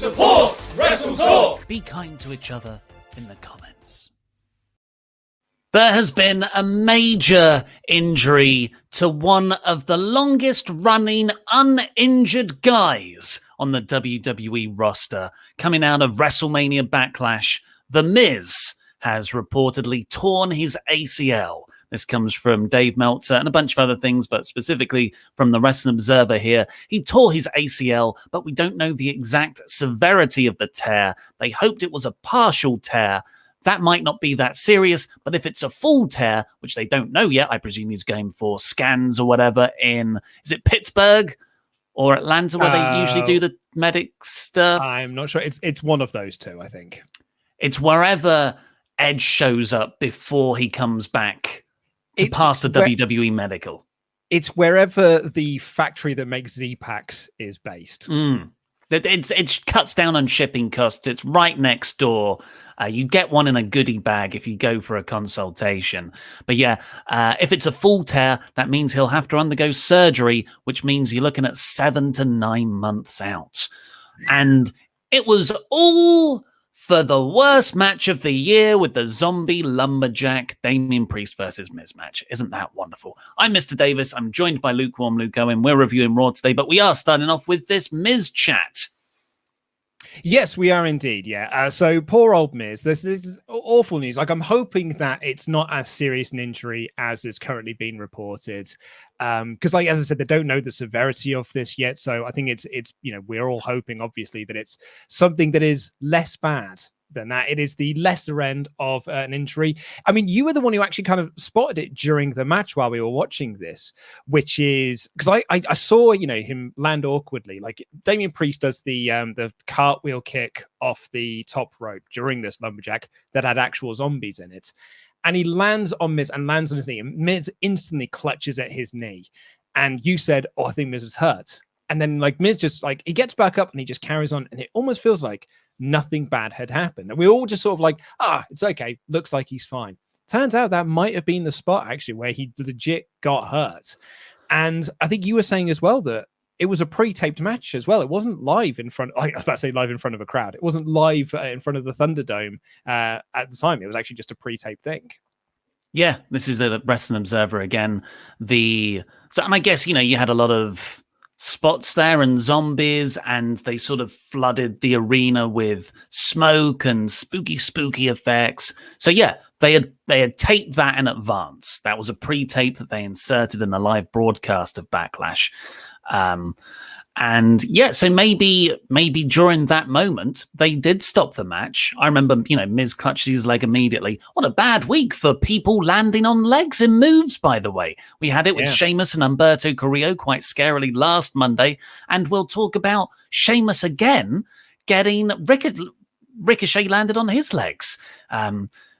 Support WrestleTalk! Be kind to each other in the comments. There has been a major injury to one of the longest running uninjured guys on the WWE roster. Coming out of WrestleMania Backlash, The Miz has reportedly torn his ACL. This comes from Dave Meltzer and a bunch of other things, but specifically from the Wrestling Observer here. He tore his ACL, but we don't know the exact severity of the tear. They hoped it was a partial tear. That might not be that serious, but if it's a full tear, which they don't know yet, I presume he's going for scans or whatever in, is it Pittsburgh or Atlanta where they usually do the medic stuff? I'm not sure. It's one of those two, I think. It's wherever Edge shows up before he comes back to pass the WWE medical. It's wherever the factory that makes Z-Packs is based. It cuts down on shipping costs. It's right next door. You get one in a goodie bag if you go for a consultation. But yeah, if it's a full tear, that means he'll have to undergo surgery, which means you're looking at 7 to 9 months out. And it was all for the worst match of the year with the zombie lumberjack Damian Priest versus Miz match. Isn't that wonderful? I'm Mr. Davis. I'm joined by Lukewarm Luke Owen. We're reviewing Raw today, but we are starting off with this Miz chat. Yes, we are indeed. Yeah. So poor old Miz. This is awful news. Like, I'm hoping that it's not as serious an injury as is currently being reported. Because, like, as I said, they don't know the severity of this yet. So I think it's we're all hoping, obviously, that it's something that is less bad than that. It is the lesser end of an injury. I mean, you were the one who actually kind of spotted it during the match while we were watching this, which is because I saw him land awkwardly. Like, Damian Priest does the cartwheel kick off the top rope during this lumberjack that had actual zombies in it, and he lands on Miz and lands on his knee, and Miz instantly clutches at his knee, and you said, "Oh, I think Miz is hurt." And then, like, Miz just, like, he gets back up and he just carries on, and it almost feels like nothing bad had happened. And we all just sort of like, it's okay. Looks like he's fine. Turns out that might have been the spot, actually, where he legit got hurt. And I think you were saying as well that it was a pre-taped match as well. It wasn't live in front, I was about to say live in front of a crowd. It wasn't live in front of the Thunderdome at the time. It was actually just a pre-taped thing. Yeah, this is a Wrestling Observer again. And I guess, you had a lot of spots there and zombies, and they sort of flooded the arena with smoke and spooky effects. So yeah, they had taped that in advance. That was a pre-tape that they inserted in the live broadcast of Backlash. And yeah, so maybe during that moment they did stop the match. I remember, Miz clutched his leg immediately. What a bad week for people landing on legs in moves, by the way. We had it with Sheamus and Humberto Carrillo quite scarily last Monday, and we'll talk about Sheamus again getting Ricochet landed on his legs.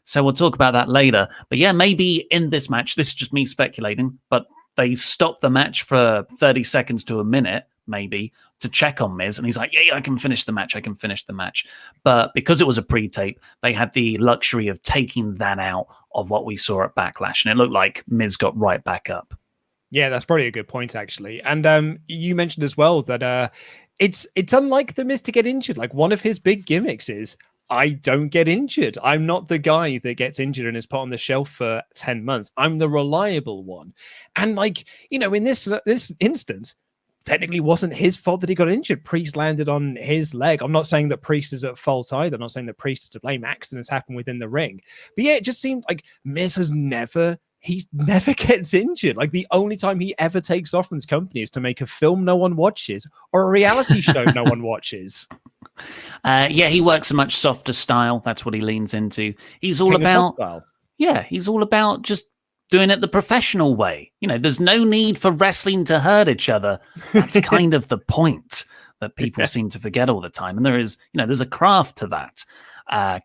So we'll talk about that later. But yeah, maybe in this match, this is just me speculating, but they stopped the match for 30 seconds to a minute, maybe, to check on Miz, and he's like, yeah, I can finish the match. But because it was a pre-tape, they had the luxury of taking that out of what we saw at Backlash, and it looked like Miz got right back up. Yeah, that's probably a good point, actually. And you mentioned as well that it's unlike the Miz to get injured. Like, one of his big gimmicks is, I don't get injured. I'm not the guy that gets injured and is put on the shelf for 10 months. I'm the reliable one. And, like, in this instance, technically wasn't his fault that he got injured. Priest landed on his leg. I'm not saying that Priest is at fault either. I'm not saying that Priest is to blame. Accidents happen within the ring. But yeah, it just seemed like Miz he never gets injured. Like, the only time he ever takes off from this company is to make a film no one watches or a reality show no one watches. Yeah, he works a much softer style. That's what he leans into. He's all about just doing it the professional way. There's no need for wrestling to hurt each other. That's kind of the point that people seem to forget all the time. And there is, there's a craft to that.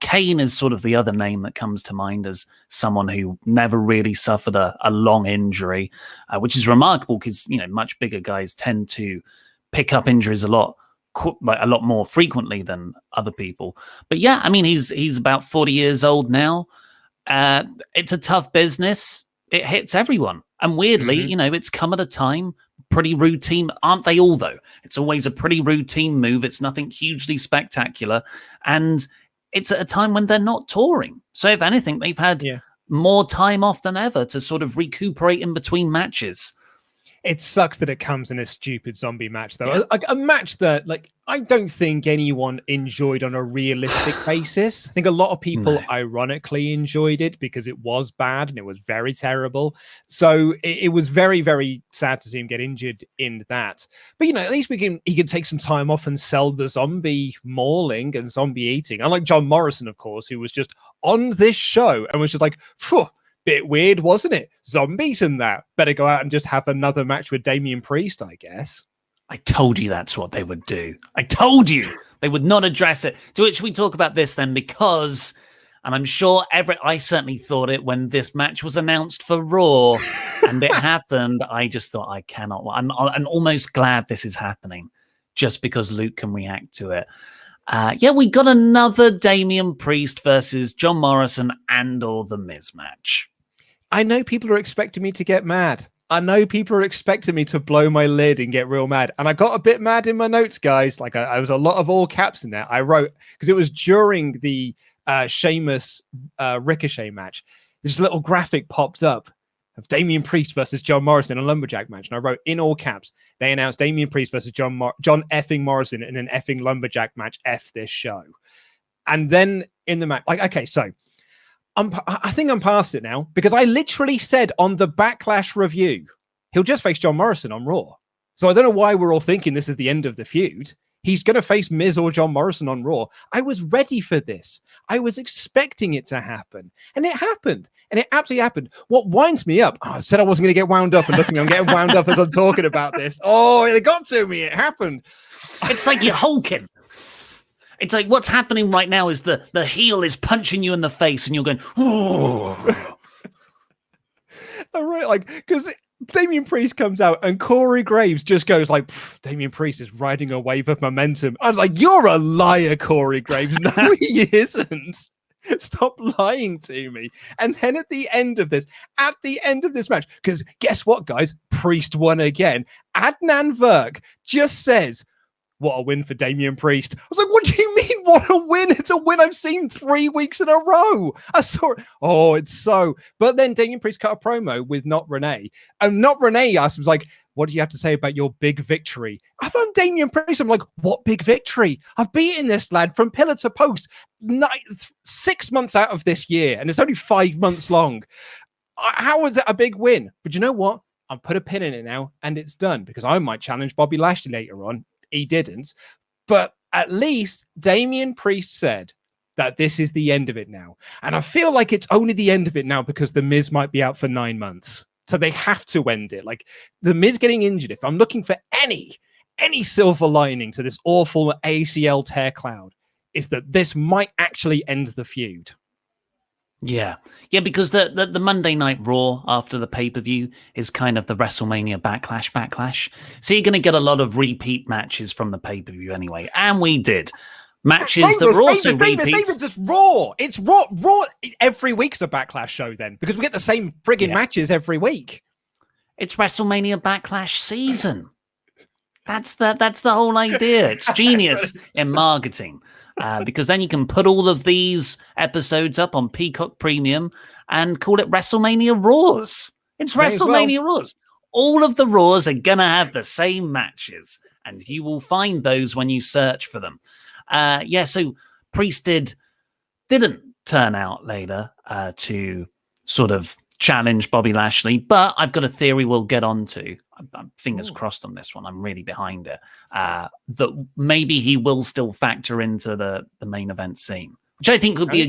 Kane is sort of the other name that comes to mind as someone who never really suffered a long injury, which is remarkable because, much bigger guys tend to pick up injuries a lot more frequently than other people. But yeah, I mean, he's about 40 years old now. It's a tough business. It hits everyone. And weirdly, it's come at a time pretty routine. Aren't they all, though? It's always a pretty routine move. It's nothing hugely spectacular. And it's at a time when they're not touring. So if anything, they've had more time off than ever to sort of recuperate in between matches. It sucks that it comes in a stupid zombie match, though. A match that, like, I don't think anyone enjoyed on a realistic basis. I think a lot of people ironically enjoyed it because it was bad and it was very terrible. So it was very, very sad to see him get injured in that. But, at least he can take some time off and sell the zombie mauling and zombie eating. Unlike John Morrison, of course, who was just on this show and was just like, phew. Bit weird, wasn't it? Zombies and that. Better go out and just have another match with Damian Priest, I guess. I told you that's what they would do. I told you they would not address it. To which we talk about this then, because, and I'm sure I certainly thought it when this match was announced for Raw and it happened. I just thought, I cannot. I'm almost glad this is happening just because Luke can react to it. We got another Damian Priest versus John Morrison and/or The Miz match. I know people are expecting me to get mad. I know people are expecting me to blow my lid and get real mad. And I got a bit mad in my notes, guys. Like I was a lot of all caps in there. I wrote, because it was during the Sheamus Ricochet match. This little graphic popped up of Damian Priest versus John Morrison in a lumberjack match. And I wrote in all caps, they announced Damian Priest versus John effing Morrison in an effing lumberjack match. F this show. And then in the match, like, okay, so I think I'm past it now because I literally said on the Backlash review, he'll just face John Morrison on Raw. So I don't know why we're all thinking this is the end of the feud. He's going to face Miz or John Morrison on Raw. I was ready for this. I was expecting it to happen. And it happened. And it absolutely happened. What winds me up, I said I wasn't going to get wound up, and looking, I'm getting wound up as I'm talking about this. Oh, it got to me. It happened. It's like you're hulking. It's like what's happening right now is the heel is punching you in the face and you're going, oh. All right, like, because Damian Priest comes out and Corey Graves just goes like, Damian Priest is riding a wave of momentum. I was like, you're a liar, Corey Graves. No, he isn't. Stop lying to me. And then at the end of this match, because guess what, guys? Priest won again. Adnan Virk just says, what a win for Damian Priest. I was like, what do you mean, what a win? It's a win I've seen 3 weeks in a row. I saw it. Oh, it's so. But then Damian Priest cut a promo with Not Renee. And Not Renee asked, was like, what do you have to say about your big victory? I found Damian Priest. I'm like, what big victory? I've beaten this lad from pillar to post 6 months out of this year. And it's only 5 months long. How is it a big win? But you know what? I'll put a pin in it now and it's done because I might challenge Bobby Lashley later on. He didn't, but at least Damian Priest said that this is the end of it now. And I feel like it's only the end of it now because The Miz might be out for 9 months. So they have to end it. Like The Miz getting injured, if I'm looking for any silver lining to this awful ACL tear cloud, is that this might actually end the feud. Yeah, because the Monday Night Raw after the pay-per-view is kind of the WrestleMania Backlash. So you're going to get a lot of repeat matches from the pay-per-view anyway. And we did. Matches that were also repeats. It's Raw. It's Raw. Raw every week's a Backlash show then, because we get the same frigging matches every week. It's WrestleMania Backlash season. That's the whole idea. It's genius in marketing. Because then you can put all of these episodes up on Peacock Premium and call it WrestleMania Raws. It's WrestleMania Raws. All of the Raws are going to have the same matches, and you will find those when you search for them. So Priest didn't turn out later to sort of challenge Bobby Lashley, but I've got a theory we'll get on to. I'm fingers crossed on this one. I'm really behind it. That maybe he will still factor into the main event scene, which I think would be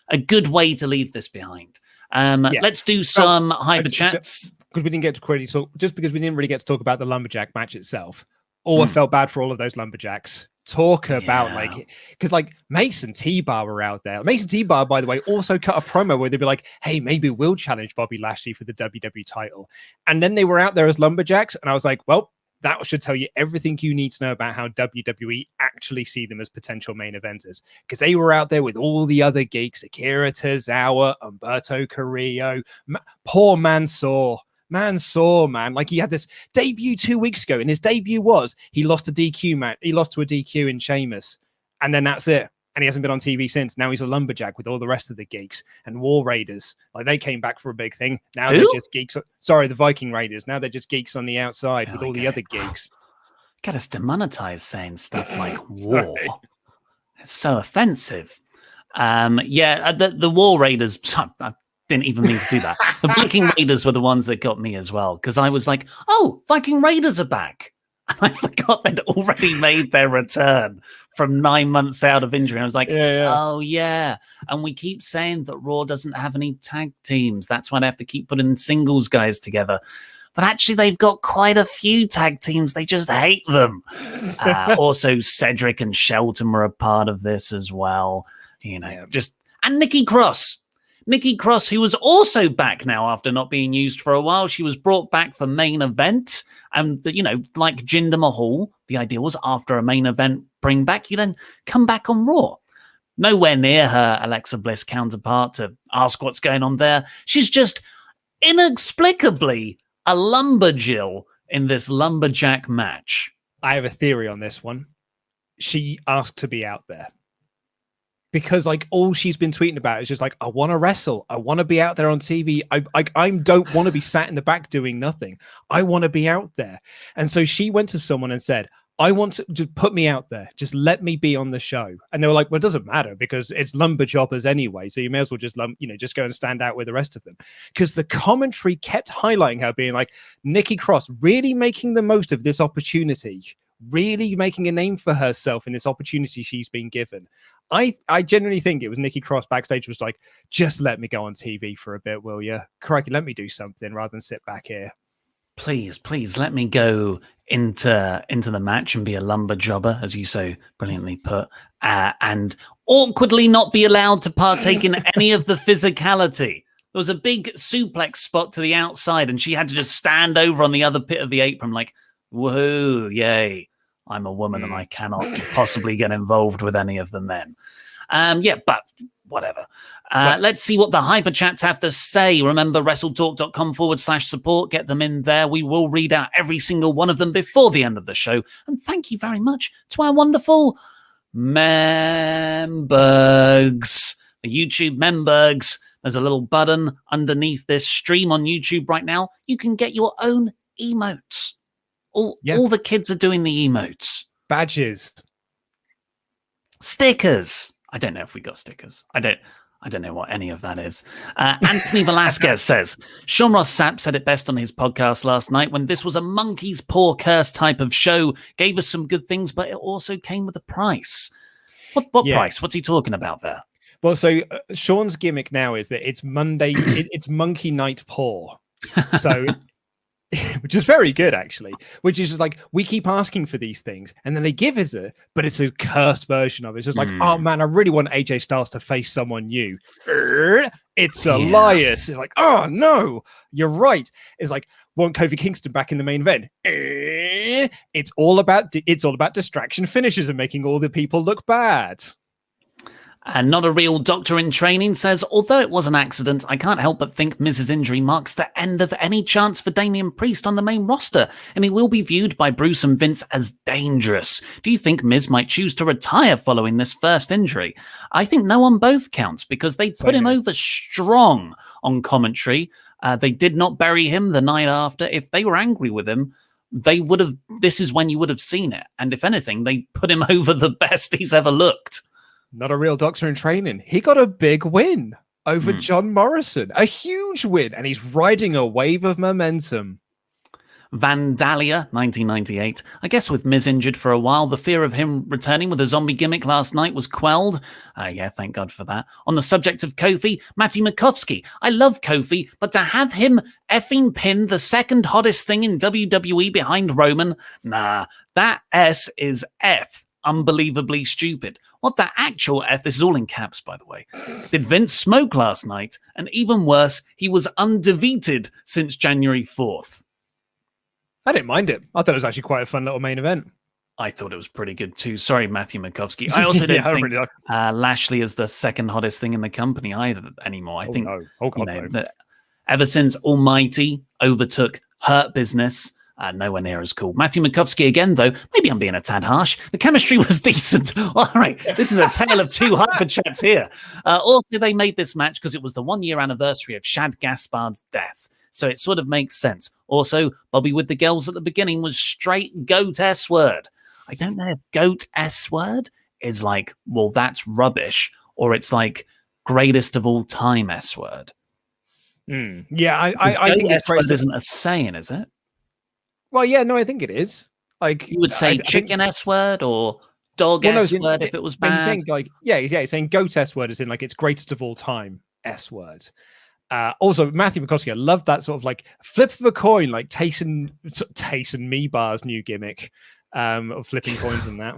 a good way to leave this behind. Let's do some Hyperchats. Because we didn't get to just because we didn't really get to talk about the lumberjack match itself. I felt bad for all of those lumberjacks. Talk about because Mason T-Bar were out there. Mason T-Bar, by the way, also cut a promo where they'd be like, hey, maybe we'll challenge Bobby Lashley for the WWE title. And then they were out there as lumberjacks. And I was like, well, that should tell you everything you need to know about how WWE actually see them as potential main eventers. Because they were out there with all the other geeks, Akira Tozawa, Humberto Carrillo, poor Mansoor. Man sore, man. Like, he had this debut 2 weeks ago, and his debut was he lost a DQ match. He lost to a DQ in Sheamus, and then that's it. And he hasn't been on TV since. Now he's a lumberjack with all the rest of the geeks and War Raiders. Like, they came back for a big thing. Now they're just geeks. Sorry, the Viking Raiders. Now they're just geeks on the outside with all the other geeks. Get us demonetized saying stuff like war. It's so offensive. The War Raiders. I didn't even mean to do that. The Viking Raiders were the ones that got me as well, because I was like, oh, Viking Raiders are back. And I forgot they'd already made their return from 9 months out of injury. I was like, oh, yeah. And we keep saying that Raw doesn't have any tag teams. That's why they have to keep putting singles guys together. But actually, they've got quite a few tag teams. They just hate them. Also, Cedric and Shelton were a part of this as well. And Nikki Cross. Nikki Cross, who was also back now after not being used for a while. She was brought back for main event. And, like Jinder Mahal, the idea was after a main event bring back, you then come back on Raw. Nowhere near her Alexa Bliss counterpart to ask what's going on there. She's just inexplicably a lumberjill in this lumberjack match. I have a theory on this one. She asked to be out there. Because like all she's been tweeting about is just like, I want to wrestle. I want to be out there on TV. I don't want to be sat in the back doing nothing. I want to be out there. And so she went to someone and said, I want to just put me out there. Just let me be on the show. And they were like, well, it doesn't matter because it's lumberjobbers anyway. So you may as well just just go and stand out with the rest of them. Because the commentary kept highlighting her being like, Nikki Cross really making the most of this opportunity. Really making a name for herself in this opportunity she's been given. I genuinely think it was Nikki Cross backstage was like, just let me go on TV for a bit, will you? Crikey, let me do something rather than sit back here. Please let me go into the match and be a lumberjobber, as you so brilliantly put, and awkwardly not be allowed to partake in any of the physicality. There was a big suplex spot to the outside, and she had to just stand over on the other pit of the apron like, woohoo, yay, I'm a woman and I cannot possibly get involved with any of the men. But whatever. Let's see what the Hyperchats have to say. Remember, WrestleTalk.com/support. Get them in there. We will read out every single one of them before the end of the show. And thank you very much to our wonderful members. The YouTube members. There's a little button underneath this stream on YouTube right now. You can get your own emotes. All the kids are doing the emotes. Badges. Stickers. I don't know if we got stickers. I don't know what any of that is. Anthony Velasquez says, Sean Ross Sapp said it best on his podcast last night when this was a monkey's paw curse type of show. Gave us some good things, but it also came with a price. What price? What's he talking about there? Well, so Sean's gimmick now is that it's Monday. It's Monkey Night Paw. So... which is very good, actually, which is just like, we keep asking for these things and then they give us it, but it's a cursed version of it. It's just like, oh man, I really want AJ Styles to face someone new. It's Elias. It's like, oh no, you're right. It's like, want Kofi Kingston back in the main event. It's all about distraction finishes and making all the people look bad. And Not a Real Doctor in Training says, although it was an accident, I can't help but think Miz's injury marks the end of any chance for Damian Priest on the main roster, and he will be viewed by Bruce and Vince as dangerous. Do you think Miz might choose to retire following this first injury? I think no on both counts, because they put him over strong on commentary. They did not bury him the night after. If they were angry with him, they would have. This is when you would have seen it. And if anything, they put him over the best he's ever looked. Not a Real Doctor in Training. He got a big win over John Morrison. A huge win. And he's riding a wave of momentum. Vandalia, 1998. I guess with Miz injured for a while, the fear of him returning with a zombie gimmick last night was quelled. Thank God for that. On the subject of Kofi, Matthew Makovsky. I love Kofi, but to have him effing pin the second hottest thing in WWE behind Roman, nah, that S is F. Unbelievably stupid. What the actual F, this is all in caps, by the way, did Vince smoke last night? And even worse, he was undefeated since January 4th. I didn't mind it. I thought it was actually quite a fun little main event. I thought it was pretty good too. Sorry, Matthew Makovsky. I also don't think Lashley is the second hottest thing in the company either anymore. I think no. Ever since Almighty overtook Hurt Business, nowhere near as cool. Matthew Mikovsky again, though. Maybe I'm being a tad harsh. The chemistry was decent. All right, this is a tale of two hyperchats here. Also, they made this match because it was the 1-year anniversary of Shad Gaspard's death. So it sort of makes sense. Also, Bobby with the girls at the beginning was straight GOAT S-word. I don't know if GOAT S-word is like, well, that's rubbish, or it's like greatest of all time S-word. Yeah, I think S-word isn't a saying, is it? Well, yeah, no, I think it is. Like you would say chicken S-word or dog S-word if it was bad. He's saying, like, he's saying GOAT S-word is in like it's greatest of all time S-word. Also, Matthew McCoskey, I love that sort of like flip of a coin, like Tayson Meebar's new gimmick of flipping coins and that.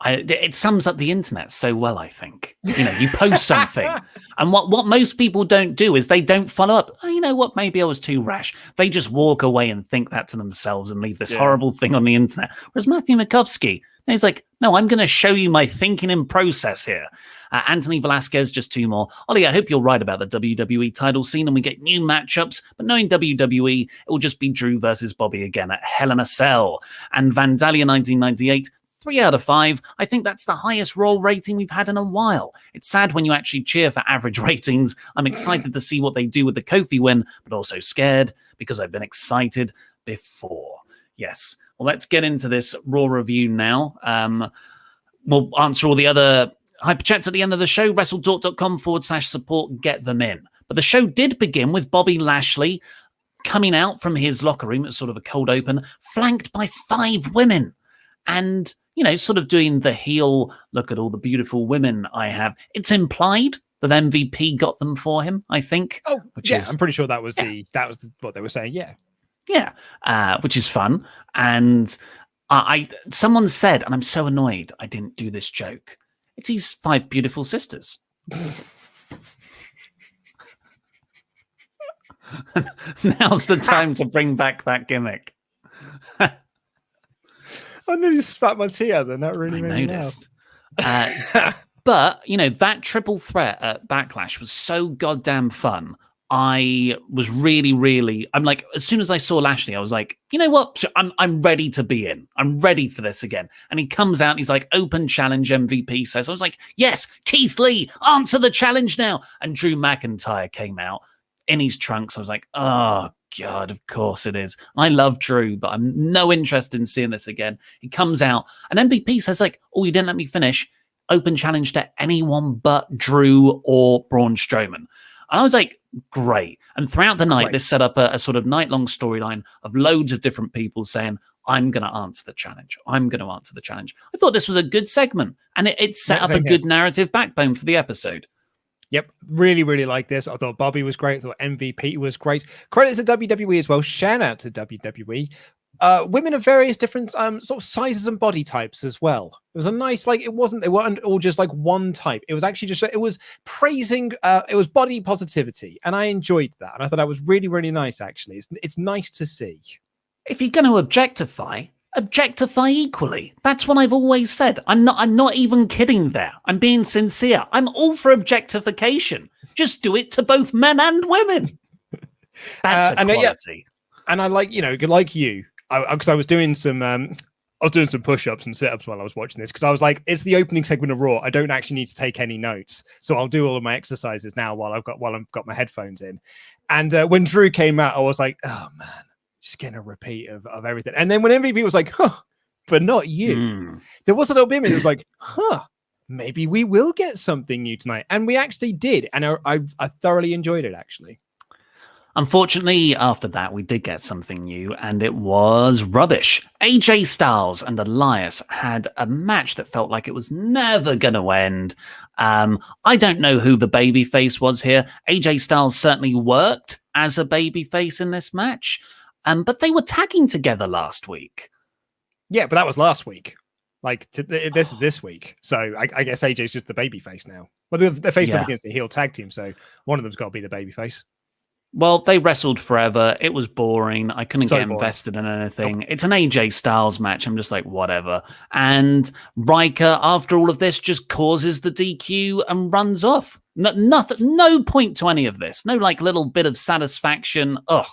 It sums up the internet so well, I think. You know, you post something, and what most people don't do is they don't follow up. Oh, you know what? Maybe I was too rash. They just walk away and think that to themselves and leave this horrible thing on the internet. Whereas Matthew Mikovsky, he's like, no, I'm going to show you my thinking in process here. Anthony Velasquez, just 2 more. Ollie, I hope you're right about the WWE title scene and we get new matchups, but knowing WWE, it will just be Drew versus Bobby again at Hell in a Cell. And Vandalia 1998, 3 out of 5. I think that's the highest Raw rating we've had in a while. It's sad when you actually cheer for average ratings. I'm excited to see what they do with the Kofi win, but also scared because I've been excited before. Yes. Well, let's get into this Raw review now. We'll answer all the other hyperchats at the end of the show. WrestleTalk.com/support. Get them in. But the show did begin with Bobby Lashley coming out from his locker room. It's sort of a cold open, flanked by 5 women. And, you know, sort of doing the heel, look at all the beautiful women I have. It's implied that MVP got them for him, I think. Oh, I'm pretty sure that was what they were saying, Yeah, which is fun. And someone said, and I'm so annoyed I didn't do this joke, it's his 5 beautiful sisters. Now's the time to bring back that gimmick. I nearly spat my tea out then. That really made me noticed. But, you know, that triple threat at Backlash was so goddamn fun. I was really, I'm like, as soon as I saw Lashley, I was like, you know what? I'm ready to be in. I'm ready for this again. And he comes out and he's like, open challenge MVP says. I was like, yes, Keith Lee, answer the challenge now. And Drew McIntyre came out in his trunks. I was like, oh, God, of course it is. I love Drew, but I'm no interest in seeing this again. He comes out and MVP says like, oh, you didn't let me finish. Open challenge to anyone but Drew or Braun Strowman. And I was like, great. And throughout the night, this set up a sort of night-long storyline of loads of different people saying, I'm going to answer the challenge. I'm going to answer the challenge. I thought this was a good segment, and it set up a good narrative backbone for the episode. Yep, really like this. I thought Bobby was great. I thought MVP was great. Credits to WWE as well. Shout out to WWE. Women of various different sort of sizes and body types as well. It was a nice, like, they weren't all just like one type. It was actually just, it was praising, it was body positivity. And I enjoyed that. And I thought that was really nice, actually. It's nice to see. If you're going to objectify equally. That's what I've always said. I'm not even kidding there. I'm being sincere. I'm all for objectification. Just do it to both men and women. That's equality. And I like, like you, because I was doing some push-ups and sit-ups while I was watching this, because I was like, it's the opening segment of Raw. I don't actually need to take any notes, so I'll do all of my exercises now while I've got my headphones in. And when Drew came out, I was like, oh man, just getting a repeat of everything. And then when MVP was like, huh, but not you, there was a little bit of it. It was like, huh, maybe we will get something new tonight, and we actually did, and I thoroughly enjoyed it actually. Unfortunately, after that, we did get something new, and it was rubbish. AJ Styles and Elias had a match that felt like it was never going to end. I don't know who the babyface was here. AJ Styles certainly worked as a babyface in this match, but they were tagging together last week. Yeah, but that was last week. Like, this is this week. So I guess AJ's just the babyface now. Well, they're faced up against the heel tag team, so one of them's got to be the babyface. Well, they wrestled forever. It was boring. I couldn't get invested in anything. Nope. It's an AJ Styles match. I'm just like, whatever. And Riker, after all of this, just causes the DQ and runs off. Nothing. No point to any of this. No like little bit of satisfaction. Ugh,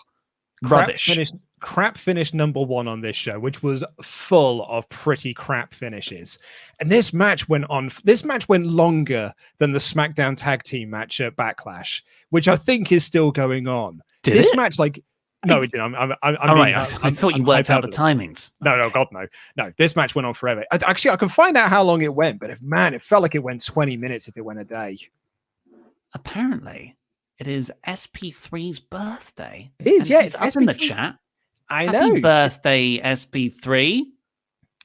rubbish. Crap finish number 1 on this show, which was full of pretty crap finishes. And this match went longer than the SmackDown tag team match at Backlash, which I think is still going on. Did this it? match, no, it didn't. All right, I thought you worked out the timings. No, God, no. This match went on forever. I can find out how long it went, but it felt like it went 20 minutes if it went a day. Apparently, it is SP3's birthday. It is, yeah. It's up in the chat. I know. Happy birthday, SP3.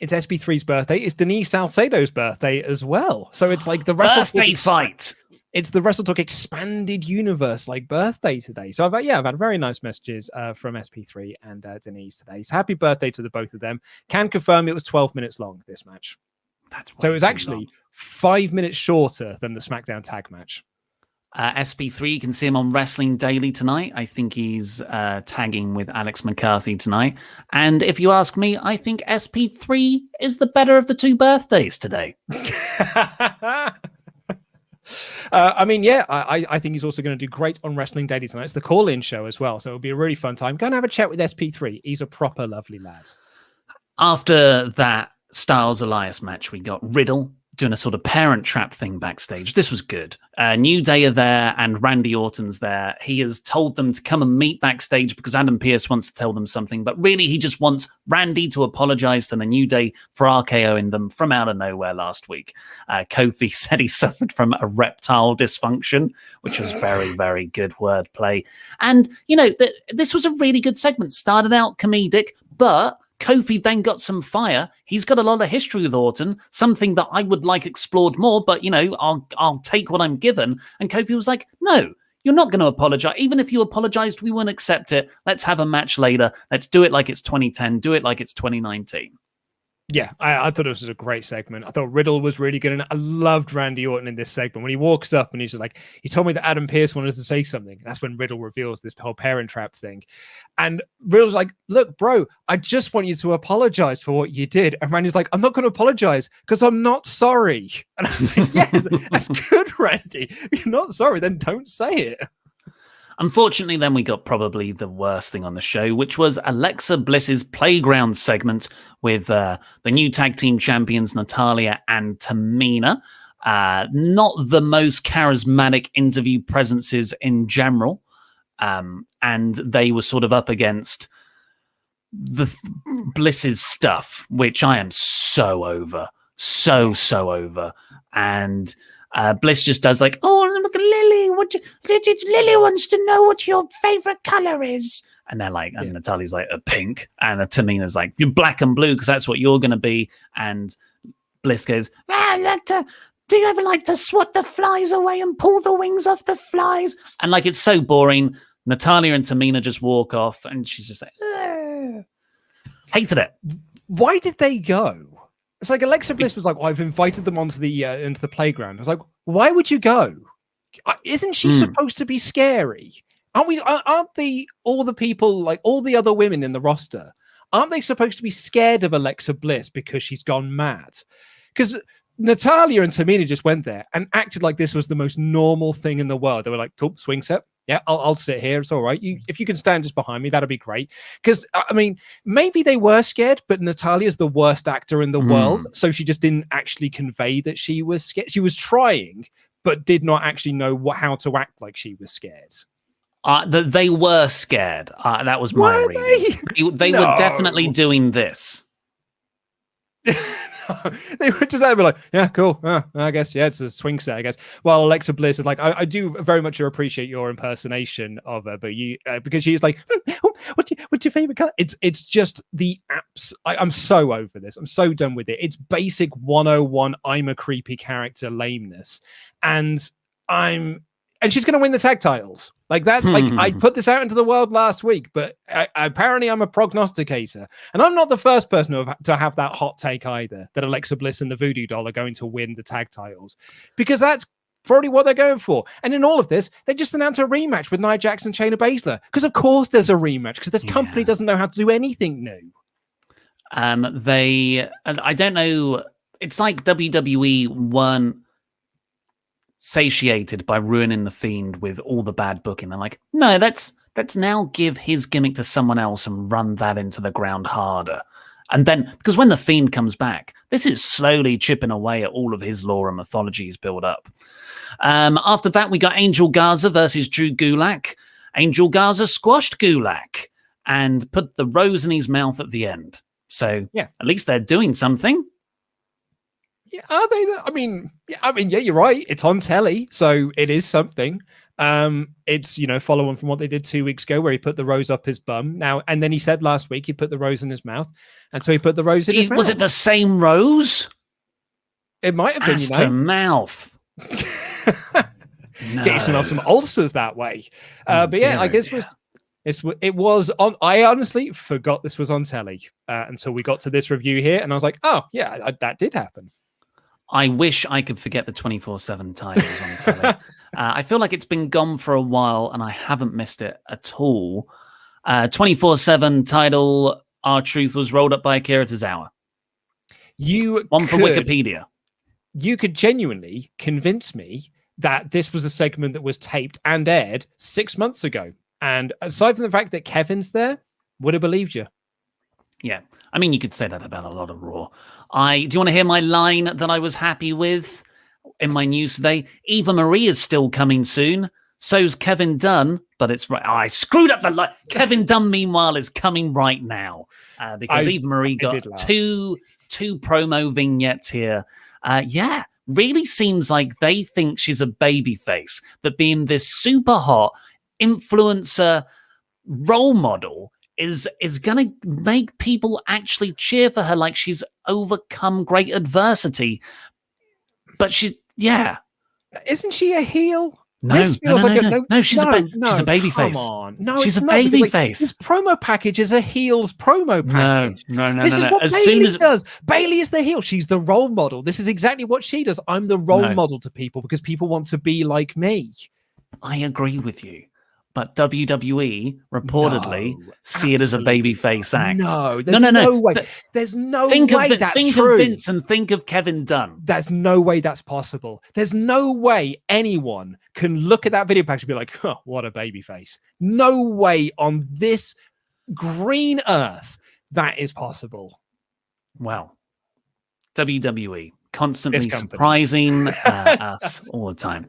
It's SP3's birthday. It's Denise Salcedo's birthday as well. So it's like the birthday fight. It's the WrestleTalk expanded universe birthday today. So I've had very nice messages from SP3 and Denise today. So happy birthday to the both of them. Can confirm it was 12 minutes long, this match. So it was actually long. 5 minutes shorter than the SmackDown tag match. SP3, you can see him on Wrestling Daily tonight. I think he's tagging with Alex McCarthy tonight. And if you ask me, I think SP3 is the better of the 2 birthdays today. I think he's also going to do great on Wrestling Daily tonight. It's the call-in show as well, so it'll be a really fun time. Go and have a chat with SP3. He's a proper lovely lad. After that Styles Elias match, we got Riddle doing a sort of parent trap thing backstage. This was good. New Day are there and Randy Orton's there. He has told them to come and meet backstage because Adam Pearce wants to tell them something, but really he just wants Randy to apologize to the New Day for RKOing them from out of nowhere last week. Kofi said he suffered from erectile dysfunction, which was very, very good wordplay. And, this was a really good segment. Started out comedic, but Kofi then got some fire. He's got a lot of history with Orton, something that I would like explored more, but, I'll take what I'm given. And Kofi was like, no, you're not going to apologize. Even if you apologized, we won't accept it. Let's have a match later. Let's do it like it's 2010. Do it like it's 2019. Yeah, I thought it was a great segment. I thought Riddle was really good, and I loved Randy Orton in this segment. When he walks up and he's just like, he told me that Adam Pearce wanted to say something. That's when Riddle reveals this whole parent trap thing. And Riddle's like, look, bro, I just want you to apologize for what you did. And Randy's like, I'm not going to apologize because I'm not sorry. And I was like, yes, that's good, Randy. If you're not sorry, then don't say it. Unfortunately, then we got probably the worst thing on the show, which was Alexa Bliss's Playground segment with the new tag team champions, Natalya and Tamina. Not the most charismatic interview presences in general. And they were sort of up against the Bliss's stuff, which I am so over. So over. And Bliss just does like, oh, look at Lily. Lily wants to know what your favorite color is. And they're like, and Natalya's like, a pink. And Tamina's like, you're black and blue because that's what you're going to be. And Bliss goes, do you ever like to swat the flies away and pull the wings off the flies? And like, it's so boring. Natalya and Tamina just walk off and she's just like, ugh. Hated it. Why did they go? It's like Alexa Bliss was like, oh, I've invited them onto the playground. I was like, why would you go? Isn't she supposed to be scary? Aren't all the people, like all the other women in the roster, aren't they supposed to be scared of Alexa Bliss because she's gone mad? Because Natalya and Tamina just went there and acted like this was the most normal thing in the world. They were like, cool, swing set. Yeah, I'll sit here. It's all right. If you can stand just behind me, that'll be great. Because, I mean, maybe they were scared, but Natalya's the worst actor in the world. So she just didn't actually convey that she was scared. She was trying, but did not actually know how to act like she was scared. They were scared. That was my reading. They were definitely doing this. They were just like, yeah, cool. I guess, yeah, it's a swing set, I guess. While Alexa Bliss is like, I do very much appreciate your impersonation of her, but because she's like, what's your favorite color? It's just the apps. I'm so over this. I'm so done with it. It's basic 101. I'm a creepy character lameness, and she's going to win the tag titles. Like that, like I put this out into the world last week, but apparently I'm a prognosticator. And I'm not the first person to have that hot take either, that Alexa Bliss and the Voodoo Doll are going to win the tag titles. Because that's probably what they're going for. And in all of this, they just announced a rematch with Nia Jax and Shayna Baszler. Because of course there's a rematch, because this company doesn't know how to do anything new. I don't know, it's like WWE weren't satiated by ruining the Fiend with all the bad booking. They're like, no, let's now give his gimmick to someone else and run that into the ground harder. And then, because when the Fiend comes back, this is slowly chipping away at all of his lore and mythology he's built up. After that, we got Angel Garza versus Drew Gulak. Angel Garza squashed Gulak and put the rose in his mouth at the end. So at least they're doing something. Yeah, are they? I mean, yeah, you're right. It's on telly, so it is something. It's follow on from what they did 2 weeks ago, where he put the rose up his bum. Now, and then he said last week he put the rose in his mouth, and so he put the rose in his mouth. Was it the same rose? It might have been. Ass to mouth. No. Get yourself some ulcers that way. But yeah, I guess it was on. I honestly forgot this was on telly until we got to this review here, and I was like, oh yeah, that did happen. I wish I could forget the 24/7 titles on telly. I feel like it's been gone for a while, and I haven't missed it at all. 24/7 title, R-Truth was rolled up by Akira Tozawa. One for Wikipedia. You could genuinely convince me that this was a segment that was taped and aired 6 months ago. And aside from the fact that Kevin's there, would have believed you. Yeah. I mean, you could say that about a lot of Raw. Do you want to hear my line that I was happy with in my news today? Eva Marie is still coming soon. So's Kevin Dunn, but it's right. Oh, I screwed up the line. Kevin Dunn, meanwhile, is coming right now because Eva Marie got two promo vignettes here. Really seems like they think she's a babyface, that being this super hot influencer role model is going to make people actually cheer for her, like she's overcome great adversity. But isn't she a heel? No, she's a babyface. Come on. No, she's a babyface. This promo package is a heel's promo package. No. This is what Bayley does. Bayley is the heel. She's the role model. This is exactly what she does. I'm the role model to people because people want to be like me. I agree with you. But WWE reportedly see it as a babyface act. There's no way. There's no way that's true. Think of Vince and think of Kevin Dunn. There's no way that's possible. There's no way anyone can look at that video package and be like, oh, what a babyface. No way on this green earth that is possible. Well, WWE constantly surprising us all the time.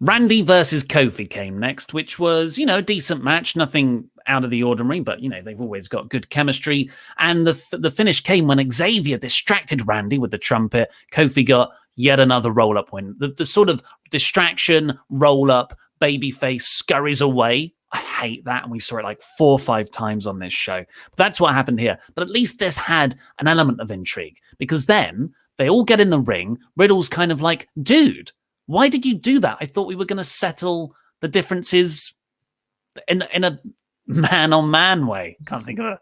Randy versus Kofi came next, which was, a decent match, nothing out of the ordinary, but, they've always got good chemistry. And the finish came when Xavier distracted Randy with the trumpet. Kofi got yet another roll-up win. The sort of distraction, roll-up, babyface scurries away. I hate that, and we saw it like 4 or 5 times on this show. But that's what happened here. But at least this had an element of intrigue, because then they all get in the ring. Riddle's kind of like, dude, why did you do that? I thought we were going to settle the differences in a man-on-man way. Can't think of a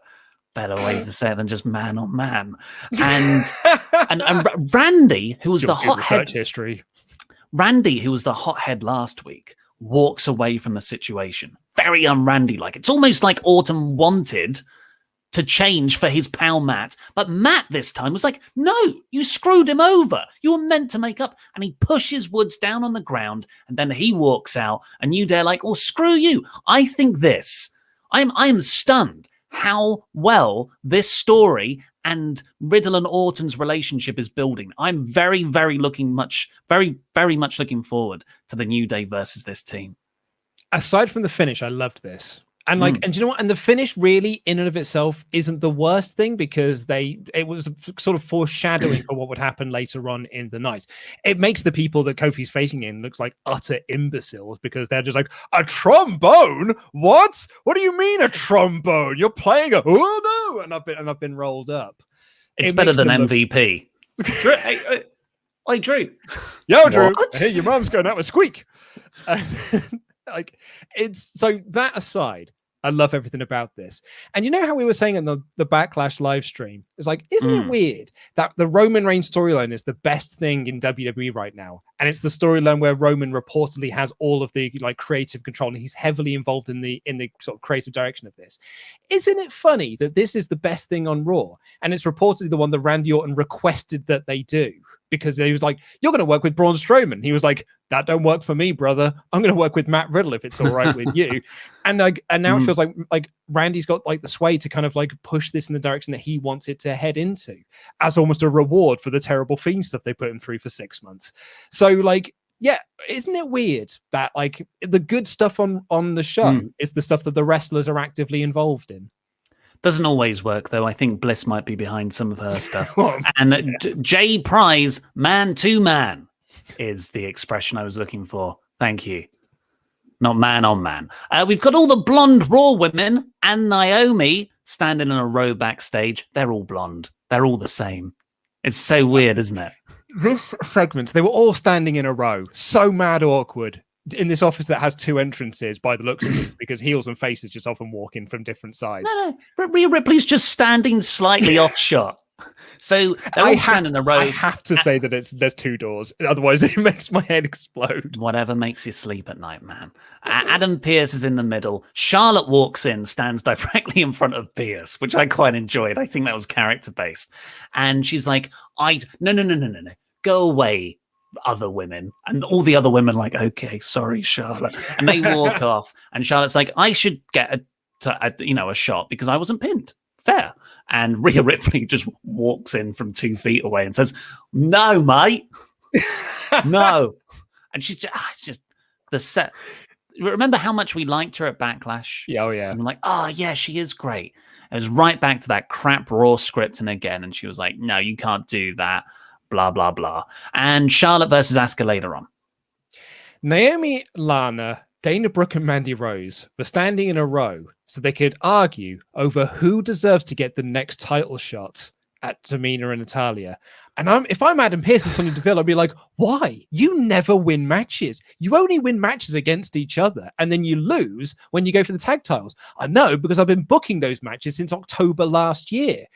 better way to say it than just man-on-man. And Randy, who was the hothead... Randy, who was the hothead last week, walks away from the situation. Very un-Randy-like. It's almost like Orton wanted to change for his pal Matt. But Matt this time was like, no, you screwed him over. You were meant to make up. And he pushes Woods down on the ground, and then he walks out, and you dare like, well, screw you. I think I am stunned how well this story and Riddle and Orton's relationship is building. I'm very, very very much looking forward to the New Day versus this team. Aside from the finish, I loved this. And and you know what? And the finish really in and of itself isn't the worst thing, because it was sort of foreshadowing for what would happen later on in the night. It makes the people that Kofi's facing in looks like utter imbeciles, because they're just like, a trombone? What do you mean a trombone? You're playing oh no, and I've been rolled up. It's better than MVP. Hey, Drew. Yo, Drew. Hey, your mom's going out with Squeak. It's so that aside, I love everything about this. And you know how we were saying in the Backlash live stream, it's like, isn't it weird that the Roman Reigns storyline is the best thing in WWE right now? And it's the storyline where Roman reportedly has all of the creative control, and he's heavily involved in the sort of creative direction of this. Isn't it funny that this is the best thing on Raw, and it's reportedly the one that Randy Orton requested that they do? because he was like, "You're going to work with Braun Strowman." He was like, "That don't work for me, brother. I'm going to work with Matt Riddle if it's all right with you." And now it feels like Randy's got like the sway to kind of like push this in the direction that he wants it to head into, as almost a reward for the terrible Fiend stuff they put him through for 6 months. So like, yeah, isn't it weird that like the good stuff on the show is the stuff that the wrestlers are actively involved in? Doesn't always work, though. I think Bliss might be behind some of her stuff. And Jay Prize, man to man, is the expression I was looking for. Thank you. Not man on man. We've got all the blonde Raw women and Naomi standing in a row backstage. They're all blonde. They're all the same. It's so weird, isn't it? This segment, they were all standing in a row. So mad awkward. In this office that has 2 entrances by the looks of it, because heels and faces just often walk in from different sides. No. Rhea Ripley's just standing slightly off shot. So they're all standing in a row. I have to say that there's 2 doors. Otherwise, it makes my head explode. Whatever makes you sleep at night, man. Adam Pearce is in the middle. Charlotte walks in, stands directly in front of Pearce, which I quite enjoyed. I think that was character-based. And she's like, no. Go away, other women. And all the other women like, okay, sorry, Charlotte. And they walk off. And Charlotte's like, I should get a shot because I wasn't pinned. Fair. And Rhea Ripley just walks in from 2 feet away and says, no, mate. No. And she's just the set. Remember how much we liked her at Backlash? Yeah, oh yeah. And I'm like, yeah, she is great. It was right back to that crap Raw script and again. And she was like, no, you can't do that. Blah, blah, blah. And Charlotte versus Asuka later on. Naomi, Lana, Dana Brooke, and Mandy Rose were standing in a row so they could argue over who deserves to get the next title shot at Tamina and Natalya. And if I'm Adam Pearce and Sonya Deville, I'd be like, why? You never win matches. You only win matches against each other, and then you lose when you go for the tag titles. I know, because I've been booking those matches since October last year.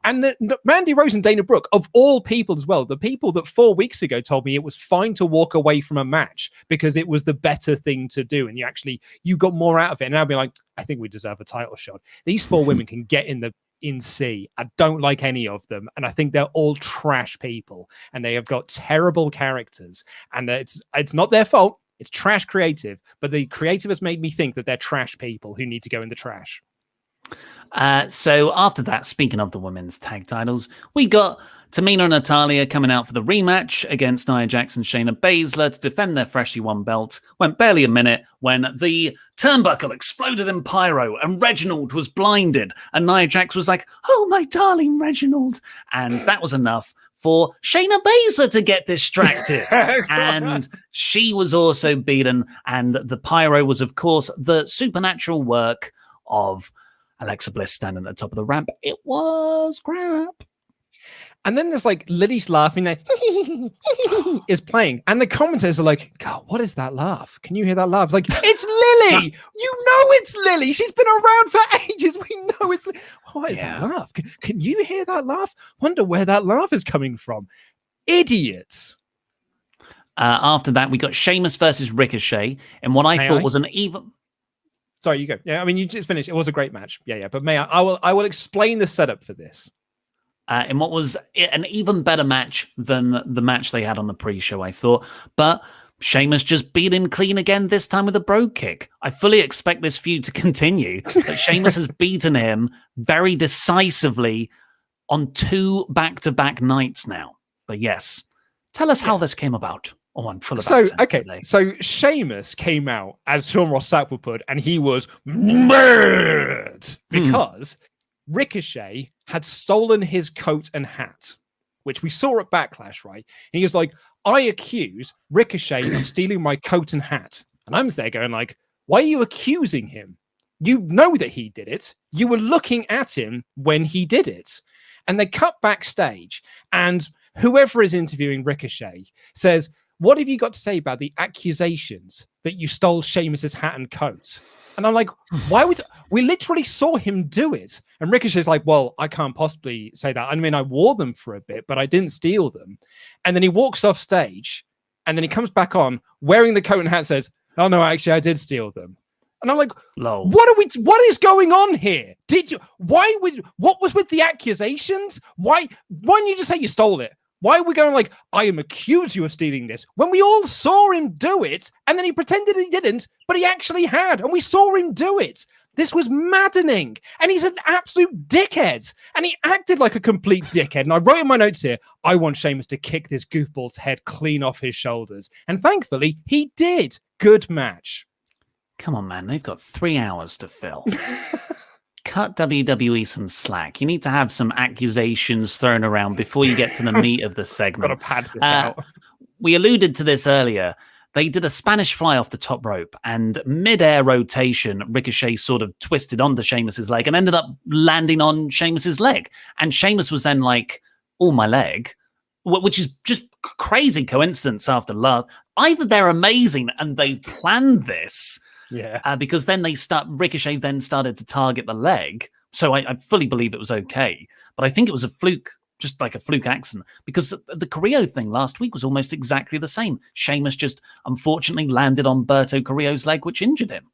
And Mandy Rose and Dana Brooke, of all people as well, the people that 4 weeks ago told me it was fine to walk away from a match because it was the better thing to do, and you got more out of it. And I'll be like, I think we deserve a title shot. These 4 women can get in C. I don't like any of them, and I think they're all trash people, and they have got terrible characters, and it's not their fault. It's trash creative, but the creative has made me think that they're trash people who need to go in the trash. So after that, speaking of the women's tag titles, we got Tamina and Natalya coming out for the rematch against Nia Jax and Shayna Baszler to defend their freshly won belt. Went barely a minute when the turnbuckle exploded in pyro and Reginald was blinded. And Nia Jax was like, oh, my darling Reginald. And that was enough for Shayna Baszler to get distracted. And she was also beaten. And the pyro was, of course, the supernatural work of Alexa Bliss standing at the top of the ramp. It was crap. And then there's like Lily's laughing there is playing. And the commentators are like, God, what is that laugh? Can you hear that laugh? It's like, it's Lily. You know it's Lily. She's been around for ages. We know it's Lily. What is that laugh? Can you hear that laugh? Wonder where that laugh is coming from. Idiots. After that, we got Sheamus versus Ricochet in what I thought was an even... Sorry, you go. Yeah, I mean, you just finished. It was a great match. Yeah. But I will explain the setup for this. In what was an even better match than the match they had on the pre-show, I thought. But Sheamus just beat him clean again, this time with a brogue kick. I fully expect this feud to continue. But Sheamus has beaten him very decisively on 2 back-to-back nights now. But yes, tell us how this came about. Oh, I'm full of today. So Sheamus came out, as Sean Ross Sapp would put, and he was mad because Ricochet had stolen his coat and hat, which we saw at Backlash, right? And he was like, I accuse Ricochet of stealing my coat and hat. And I'm there going like, why are you accusing him? You know that he did it. You were looking at him when he did it. And they cut backstage, and whoever is interviewing Ricochet says, what have you got to say about the accusations that you stole Sheamus's hat and coat? And I'm like, why would we literally saw him do it? And Ricochet's like, well, I can't possibly say that. I mean, I wore them for a bit, but I didn't steal them. And then he walks off stage, and then he comes back on wearing the coat and hat and says, oh no, actually I did steal them. And I'm like, lol. What is going on here? What was with the accusations? Why didn't you just say you stole it? Why are we going like, I am accused you of stealing this, when we all saw him do it, and then he pretended he didn't, but he actually had, and we saw him do it. This was maddening, and he's an absolute dickhead, and he acted like a complete dickhead. And I wrote in my notes here, I want Sheamus to kick this goofball's head clean off his shoulders, and thankfully he did. Good match. Come on, man, they've got 3 hours to fill. Cut WWE some slack. You need to have some accusations thrown around before you get to the meat of the segment. Got to pad this out. We alluded to this earlier. They did a Spanish fly off the top rope, and mid-air rotation, Ricochet sort of twisted onto Sheamus's leg and ended up landing on Sheamus's leg. And Sheamus was then like, "Oh, my leg," which is just crazy coincidence after last. Either they're amazing and they planned this. Yeah, because then Ricochet then started to target the leg. So I fully believe it was okay. But I think it was a fluke, just like a fluke accident. Because the Carrillo thing last week was almost exactly the same. Sheamus just unfortunately landed on Berto Carrillo's leg, which injured him.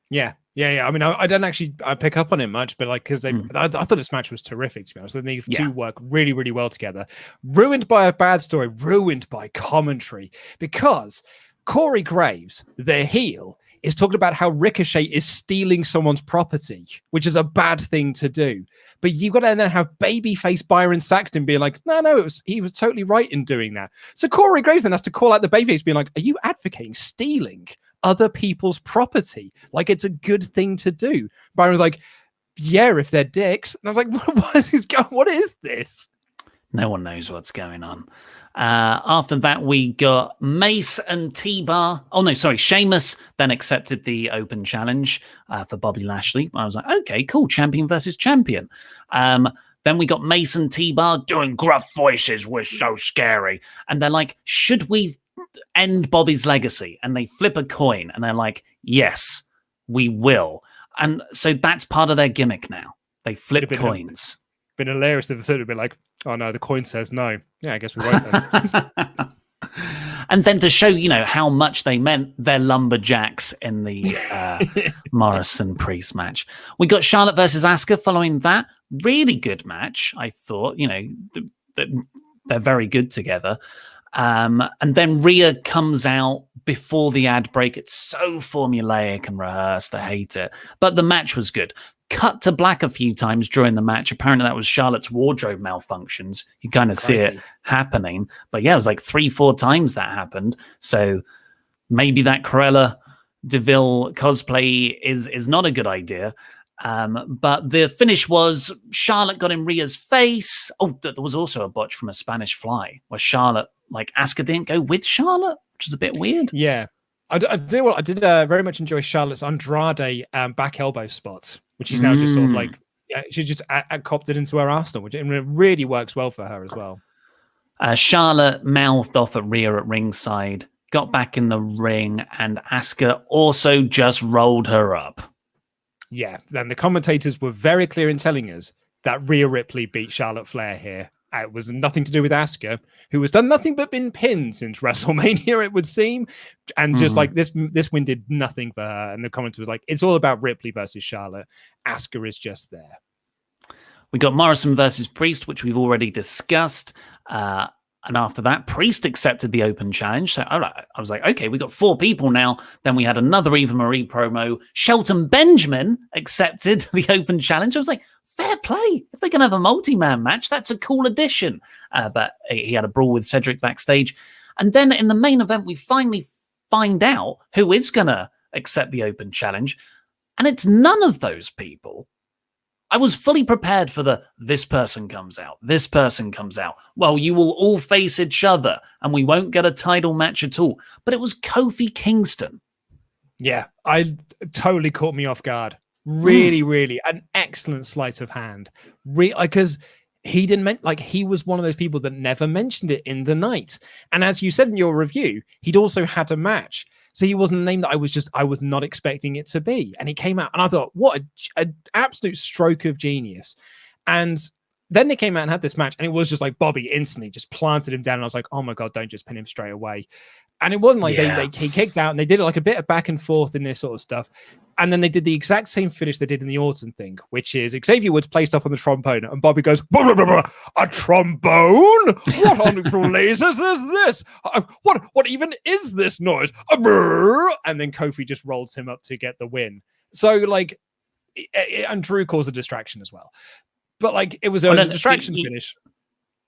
Yeah. I mean, I don't actually pick up on it much, but like, because I thought this match was terrific, to be honest. These two work really, really well together. Ruined by a bad story, ruined by commentary. Because Corey Graves, the heel, is talking about how Ricochet is stealing someone's property, which is a bad thing to do. But you've got to then have babyface Byron Saxton being like, no, he was totally right in doing that. So Corey Graves then has to call out the babyface being like, are you advocating stealing other people's property? Like it's a good thing to do. Byron's like, yeah, if they're dicks. And I was like, what is this? No one knows what's going on. After that, we got Mace and T-Bar. Oh, no, sorry. Sheamus then accepted the open challenge for Bobby Lashley. I was like, okay, cool. Champion versus champion. Then we got Mace and T-Bar doing gruff voices. We're so scary. And they're like, should we end Bobby's legacy? And they flip a coin. And they're like, yes, we will. And so that's part of their gimmick now. They flip coins. Been hilarious if it would be like, oh no, the coin says no. Yeah, I guess we won't then. And then to show, how much they meant, they're lumberjacks in the Morrison Priest match. We got Charlotte versus Asuka following that. Really good match, I thought. They're very good together. And then Rhea comes out before the ad break. It's so formulaic and rehearsed. I hate it. But the match was good. Cut to black a few times during the match. Apparently that was Charlotte's wardrobe malfunctions. You kind of see it happening. But yeah, it was like 3-4 times that happened. So maybe that Cruella DeVille cosplay is not a good idea. But the finish was Charlotte got in Rhea's face. Oh, there was also a botch from a Spanish fly where Charlotte, like Asuka didn't go with Charlotte, which is a bit weird. Yeah. I did very much enjoy Charlotte's Andrade back elbow spots, which is now just sort of like, she just copped it into her arsenal, which it really works well for her as well. Charlotte mouthed off at Rhea at ringside, got back in the ring, and Asuka also just rolled her up. Yeah, and the commentators were very clear in telling us that Rhea Ripley beat Charlotte Flair here. It was nothing to do with Asuka, who has done nothing but been pinned since WrestleMania, it would seem. And just like this win did nothing for her. And the commentator was like, it's all about Ripley versus Charlotte. Asuka is just there. We got Morrison versus Priest, which we've already discussed. And after that, Priest accepted the open challenge. So I was like, okay, we got 4 people now. Then we had another Eva Marie promo. Shelton Benjamin accepted the open challenge. I was like, fair play. If they can have a multi-man match, that's a cool addition. But he had a brawl with Cedric backstage. And then in the main event, we finally find out who is going to accept the open challenge. And it's none of those people. I was fully prepared for this person comes out, this person comes out. Well, you will all face each other and we won't get a title match at all. But it was Kofi Kingston. Yeah, I totally caught me off guard. Really an excellent sleight of hand. Because he didn't he was one of those people that never mentioned it in the night. And as you said in your review, he'd also had a match. So he wasn't a name that I was not expecting it to be. And he came out and I thought, what an absolute stroke of genius. And then they came out and had this match and it was just like Bobby instantly just planted him down. And I was like, oh my God, don't just pin him straight away. And it wasn't like he kicked out and they did like a bit of back and forth in this sort of stuff. And then they did the exact same finish they did in the Orton thing, which is Xavier Woods placed up on the trombone and Bobby goes, blah, blah, blah, blah, a trombone? What on blazes is this? What even is this noise? And then Kofi just rolls him up to get the win. So like, and Drew caused a distraction as well. But like, it was a distraction finish.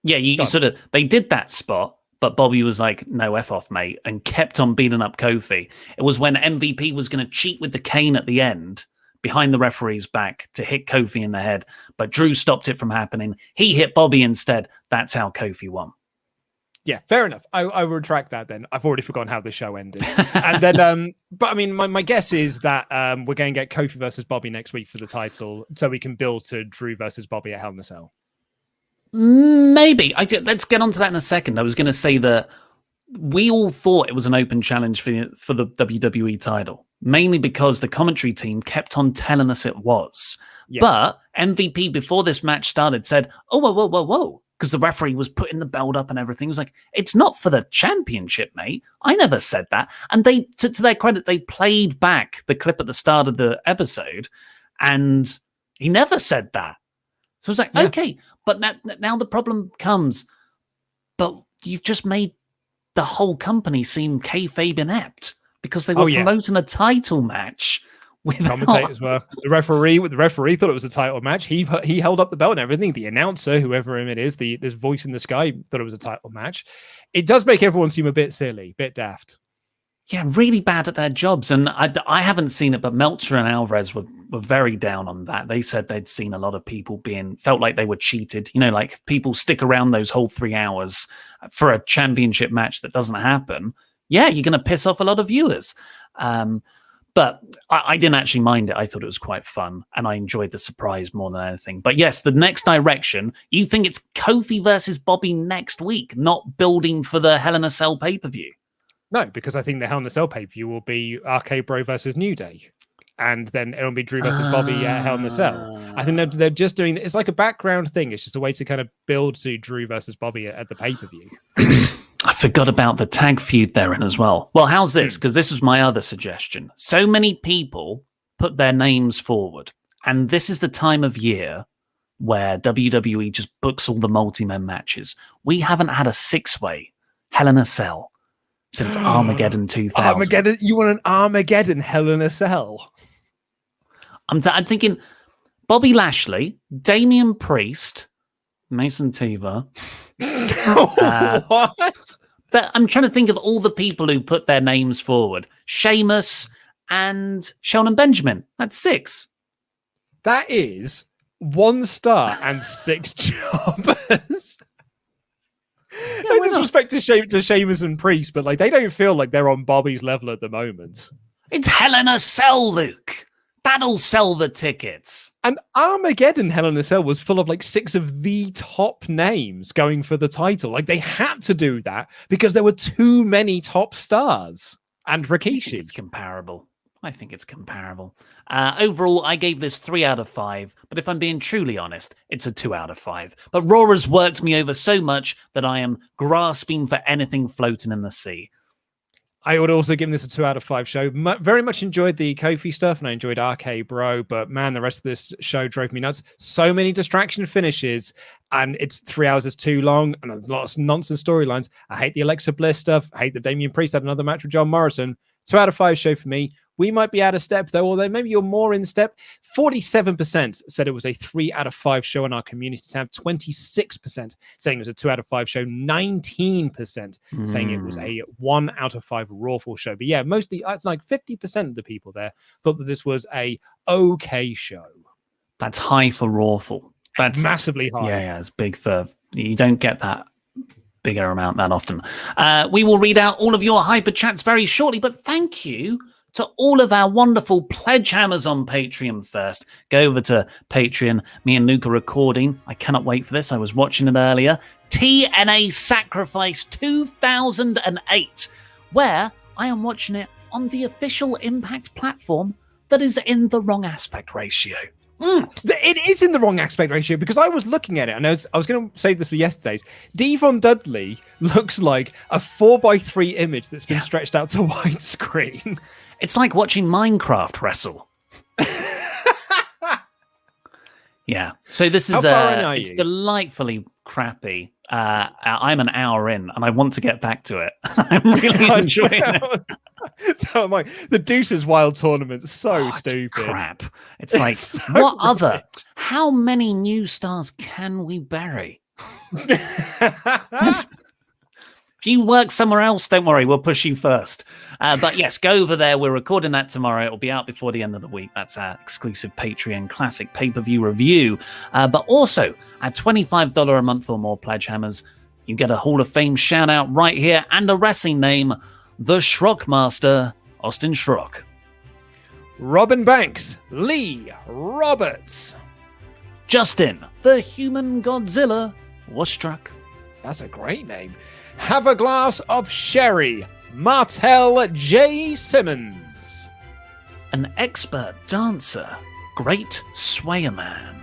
Yeah, you sort of, they did that spot. But Bobby was like, no, F off, mate, and kept on beating up Kofi. It was when MVP was going to cheat with the cane at the end, behind the referee's back, to hit Kofi in the head. But Drew stopped it from happening. He hit Bobby instead. That's how Kofi won. Yeah, fair enough. I retract that then. I've already forgotten how the show ended. And then, but I mean, my guess is that we're going to get Kofi versus Bobby next week for the title, so we can build to Drew versus Bobby at Hell in a Cell. Maybe. Let's get onto that in a second. I was going to say that we all thought it was an open challenge for the WWE title, mainly because the commentary team kept on telling us it was. Yeah. But MVP, before this match started, said, oh, whoa, because the referee was putting the belt up and everything. He was like, it's not for the championship, mate. I never said that. And they, to their credit, they played back the clip at the start of the episode, and he never said that. So I was like, okay, but now the problem comes, but you've just made the whole company seem kayfabe inept because they were promoting a title match. Commentators were. The referee thought it was a title match. He held up the belt and everything. The announcer, whoever it is, this voice in the sky, thought it was a title match. It does make everyone seem a bit silly, a bit daft. Yeah, really bad at their jobs. And I haven't seen it, but Meltzer and Alvarez were very down on that. They said they'd seen a lot of people felt like they were cheated. You know, like people stick around those whole 3 hours for a championship match that doesn't happen. Yeah, you're going to piss off a lot of viewers. But I didn't actually mind it. I thought it was quite fun, and I enjoyed the surprise more than anything. But yes, the next direction, you think it's Kofi versus Bobby next week, not building for the Hell in a Cell pay-per-view? No, because I think the Hell in a Cell pay-per-view will be RK Bro versus New Day. And then it'll be Drew versus Bobby at Hell in a Cell. I think they're just doing, it's like a background thing. It's just a way to kind of build to Drew versus Bobby at the pay-per-view. I forgot about the tag feud there in as well. Well, how's this? Because this was my other suggestion. So many people put their names forward. And this is the time of year where WWE just books all the multi-man matches. We haven't had a 6-way Hell in a Cell since Armageddon 2000. Armageddon? You want an Armageddon Hell in a Cell? I'm thinking Bobby Lashley, Damian Priest, Mason Tiva. What? I'm trying to think of all the people who put their names forward. Sheamus and Shelton Benjamin. That's 6. That is 1 star and 6 jobbers. No disrespect to Sheamus and Priest, but like they don't feel like they're on Bobby's level at the moment. It's Hell in a Cell, Luke. That'll sell the tickets. And Armageddon Hell in a Cell was full of like 6 of the top names going for the title. Like they had to do that because there were too many top stars. And Rikishi. I think it's comparable. Overall, I gave this 3 out of 5. But if I'm being truly honest, it's a 2 out of 5. But Raw has worked me over so much that I am grasping for anything floating in the sea. I would also give this a 2 out of 5 show. Very much enjoyed the Kofi stuff, and I enjoyed RK Bro, but man, the rest of this show drove me nuts. So many distraction finishes, and it's 3 hours is too long, and there's lots of nonsense storylines. I hate the Alexa Bliss stuff. I hate that Damian Priest had another match with John Morrison. 2 out of 5 show for me. We might be out of step, though, although maybe you're more in step. 47% said it was a 3 out of 5 show in our community tab. 26% saying it was a 2 out of 5 show. 19% saying it was a 1 out of 5 Rawful show. But yeah, mostly, it's like 50% of the people there thought that this was a okay show. That's high for Rawful. That's massively high. Yeah, it's big for... You don't get that bigger amount that often. We will read out all of your hyper chats very shortly, but thank you to all of our wonderful pledge hammers on Patreon first. Go over to Patreon. Me and Luke are recording. I cannot wait for this. I was watching it earlier. TNA Sacrifice 2008, where I am watching it on the official Impact platform that is in the wrong aspect ratio. It is in the wrong aspect ratio because I was looking at it and I was going to save this for yesterday's. Devon Dudley looks like a 4:3 image that's been stretched out to widescreen. It's like watching Minecraft wrestle. Yeah. So this is it's delightfully crappy. I'm an hour in and I want to get back to it. I'm really enjoying it. So am I. The Deuces Wild tournament's so stupid. Crap. It's like, so what other? How many new stars can we bury? If you work somewhere else, don't worry, we'll push you first. But yes, go over there. We're recording that tomorrow. It'll be out before the end of the week. That's our exclusive Patreon classic pay-per-view review. But also, at $25 a month or more pledge hammers, you get a Hall of Fame shout out right here and a wrestling name, the Schrockmaster, Austin Schrock. Robin Banks, Lee Roberts. Justin, the Human Godzilla, was struck. That's a great name. Have a glass of sherry, Martel J. Simmons. An expert dancer, Great Swayer Man.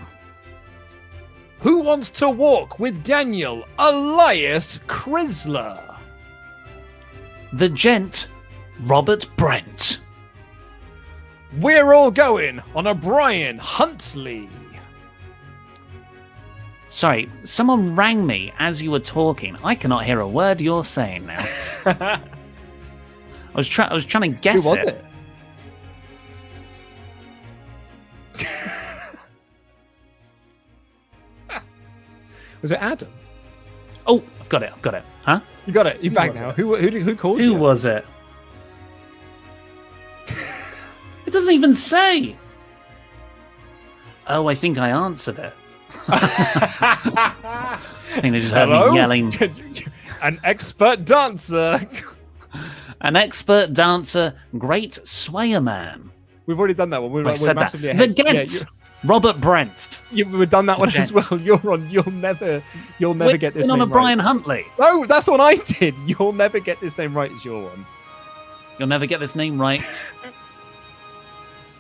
Who wants to walk with Daniel, Elias Chrysler? The Gent, Robert Brent. We're all going on a Brian Huntley. Sorry, someone rang me as you were talking. I cannot hear a word you're saying now. I was trying to guess. Who was it? Was it Adam? Oh, I've got it. Huh? You got it. You're back now. Who called you? Who was it? It doesn't even say. Oh, I think I answered it. I think they just heard me yelling. An expert dancer. An expert dancer, Great Swayer Man. We've already done that one. We're said massively that. ahead. The Gent, Robert Brent. We've done that one as well. You'll never get this name on a right. Brian Huntley. No, that's what I did. You'll never get this name right. It's your one. You'll never get this name right.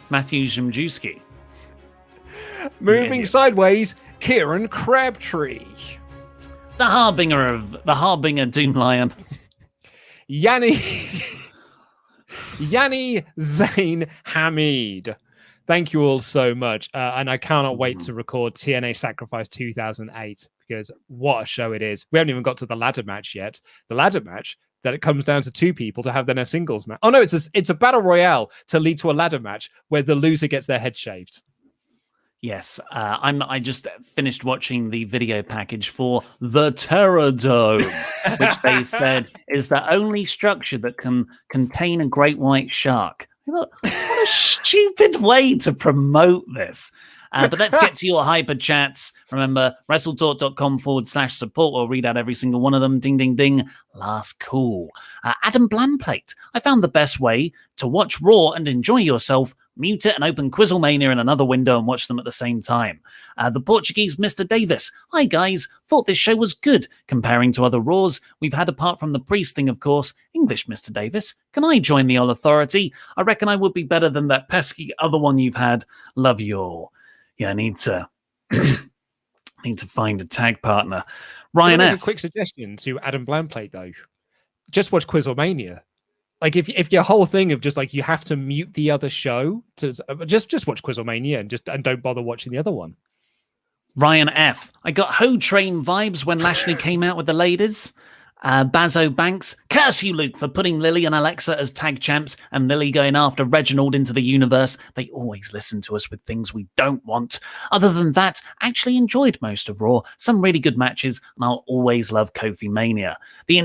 Matthew Zimjewski. Moving sideways, Kieran Crabtree. The Harbinger Doom Lion. Yanni Zain Hamid. Thank you all so much. And I cannot wait to record TNA Sacrifice 2008 because what a show it is. We haven't even got to the ladder match yet. The ladder match that it comes down to two people to have then a singles match. Oh no, it's a battle royale to lead to a ladder match where the loser gets their head shaved. Yes, I just finished watching the video package for the Terror Dome, which they said is the only structure that can contain a great white shark. What a stupid way to promote this. But let's get to your hyper chats. Remember, WrestleTalk.com/support. We'll read out every single one of them. Ding, ding, ding. Last call. Adam Blamplate. I found the best way to watch Raw and enjoy yourself. Mute it and open Quizlemania in another window and watch them at the same time. The Portuguese Mr. Davis. Hi, guys. Thought this show was good. Comparing to other Raws we've had apart from the Priest thing, of course. English Mr. Davis. Can I join the All Authority? I reckon I would be better than that pesky other one you've had. Love you all. Yeah, I need to find a tag partner. Ryan F. A quick suggestion to Adam Blamplate, though. Just watch Quizlemania. Like if your whole thing of just like you have to mute the other show to just watch Quizlemania and don't bother watching the other one. Ryan F. I got Ho Train vibes when Lashley came out with the ladies. Bazo Banks. Curse you, Luke, for putting Lily and Alexa as tag champs and Lily going after Reginald into the universe. They always listen to us with things we don't want. Other than that, actually enjoyed most of Raw. Some really good matches, and I'll always love Kofi Mania. The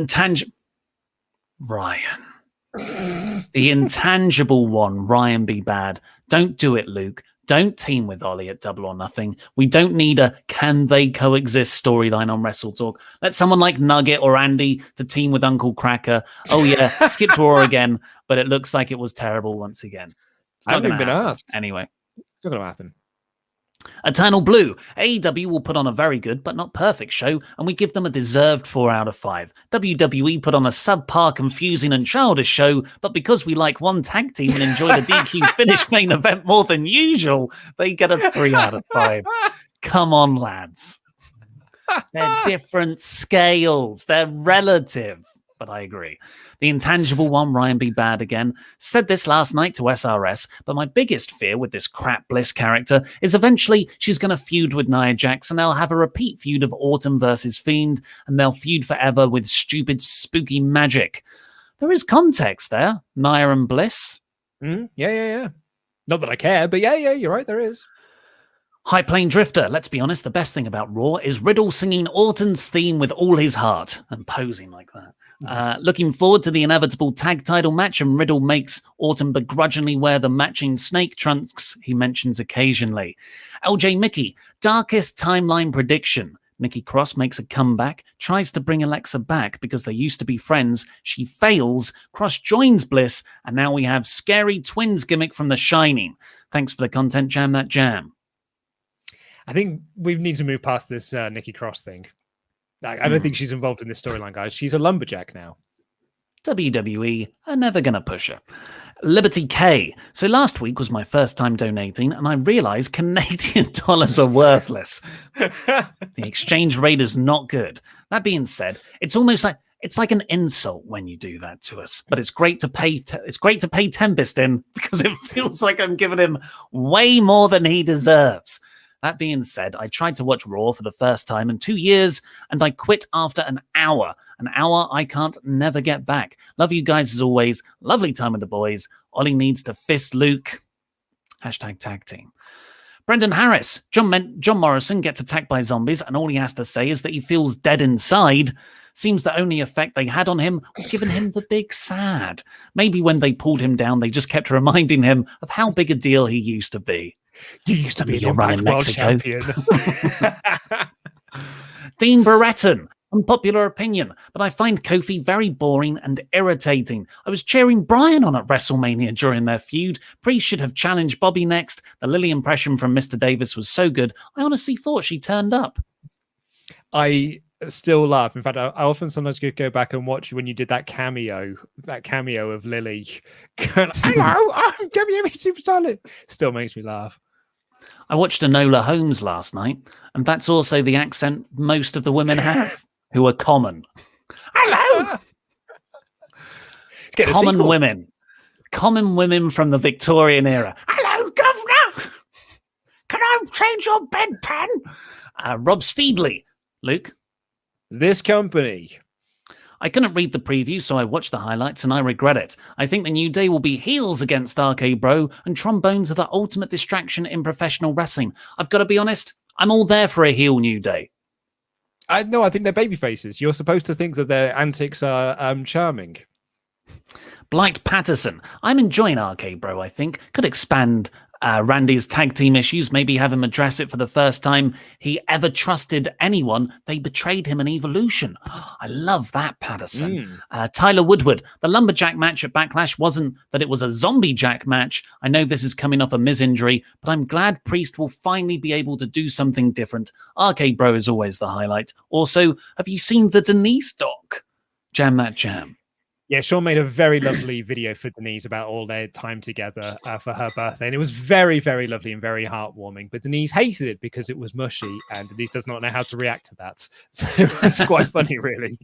intangible one, Ryan be bad. Don't do it, Luke. Don't team with Ollie at Double or Nothing. We don't need a can they coexist storyline on WrestleTalk. Let someone like Nugget or Andy to team with Uncle Cracker. Oh yeah, skip to Raw again, but it looks like it was terrible once again. I haven't even been asked. Anyway. It's not going to happen. Eternal Blue. AEW will put on a very good but not perfect show, and we give them a deserved 4 out of 5. WWE put on a subpar, confusing and childish show, but because we like one tag team and enjoy the DQ finish main event more than usual, they get a 3 out of 5. Come on, lads. They're different scales. They're relative. But I agree. The intangible one, Ryan B. Bad again, said this last night to SRS, but my biggest fear with this crap Bliss character is eventually she's going to feud with Nia Jax and they'll have a repeat feud of Orton versus Fiend and they'll feud forever with stupid, spooky magic. There is context there, Nia and Bliss. Yeah. Not that I care, but yeah, you're right, there is. High Plane Drifter, let's be honest, the best thing about Raw is Riddle singing Orton's theme with all his heart and posing like that. Looking forward to the inevitable tag title match, and Riddle makes Orton begrudgingly wear the matching snake trunks he mentions occasionally. LJ Mickey, darkest timeline prediction. Nikki Cross makes a comeback, tries to bring Alexa back because they used to be friends. She fails, Cross joins Bliss, and now we have scary twins gimmick from The Shining. Thanks for the content, Jam That Jam. I think we need to move past this Nikki Cross thing. I don't think she's involved in this storyline, guys. She's a lumberjack now. WWE are never going to push her. Liberty K. So last week was my first time donating, and I realized Canadian dollars are worthless. The exchange rate is not good. That being said, it's almost like it's like an insult when you do that to us. But it's great to pay. It's great to pay Tempest in because it feels like I'm giving him way more than he deserves. That being said, I tried to watch Raw for the first time in 2 years, and I quit after an hour. An hour I can't never get back. Love you guys as always. Lovely time with the boys. Ollie needs to fist Luke. Hashtag tag team. Brendan Harris. John Morrison gets attacked by zombies, and all he has to say is that he feels dead inside. Seems the only effect they had on him was giving him the big sad. Maybe when they pulled him down, they just kept reminding him of how big a deal he used to be. You used to be your running world Mexico champion. Dean Barretton. Unpopular opinion, but I find Kofi very boring and irritating. I was cheering Bryan on at WrestleMania during their feud. Priest should have challenged Bobby next. The Lily impression from Mr. Davis was so good, I honestly thought she turned up. I still laugh. In fact, I often sometimes go back and watch when you did that cameo of Lily. Hello, I'm WWE Superstar. Still makes me laugh. I watched Enola Holmes last night, and that's also the accent most of the women have, who are common. Hello! Common women from the Victorian era. Hello, Governor! Can I change your bedpan? Rob Steedley. Luke? This company. I couldn't read the preview, so I watched the highlights, and I regret it. I think the New Day will be heels against RK Bro, and trombones are the ultimate distraction in professional wrestling. I've got to be honest, I'm all there for a heel New Day. I think they're baby faces. You're supposed to think that their antics are charming. Blight Patterson. I'm enjoying RK Bro, I think. Could expand Randy's tag team issues, maybe have him address it for the first time he ever trusted anyone. They betrayed him in Evolution. I love that, Patterson. Tyler Woodward. The Lumberjack match at Backlash wasn't that it was a Zombie Jack match. I know this is coming off a Miz injury, but I'm glad Priest will finally be able to do something different. RK Bro is always the highlight. Also, have you seen the Denise doc? Jam That Jam. Yeah, Sean made a very lovely video for Denise about all their time together for her birthday. And it was very, very lovely and very heartwarming. But Denise hated it because it was mushy and Denise does not know how to react to that. So it's quite funny, really.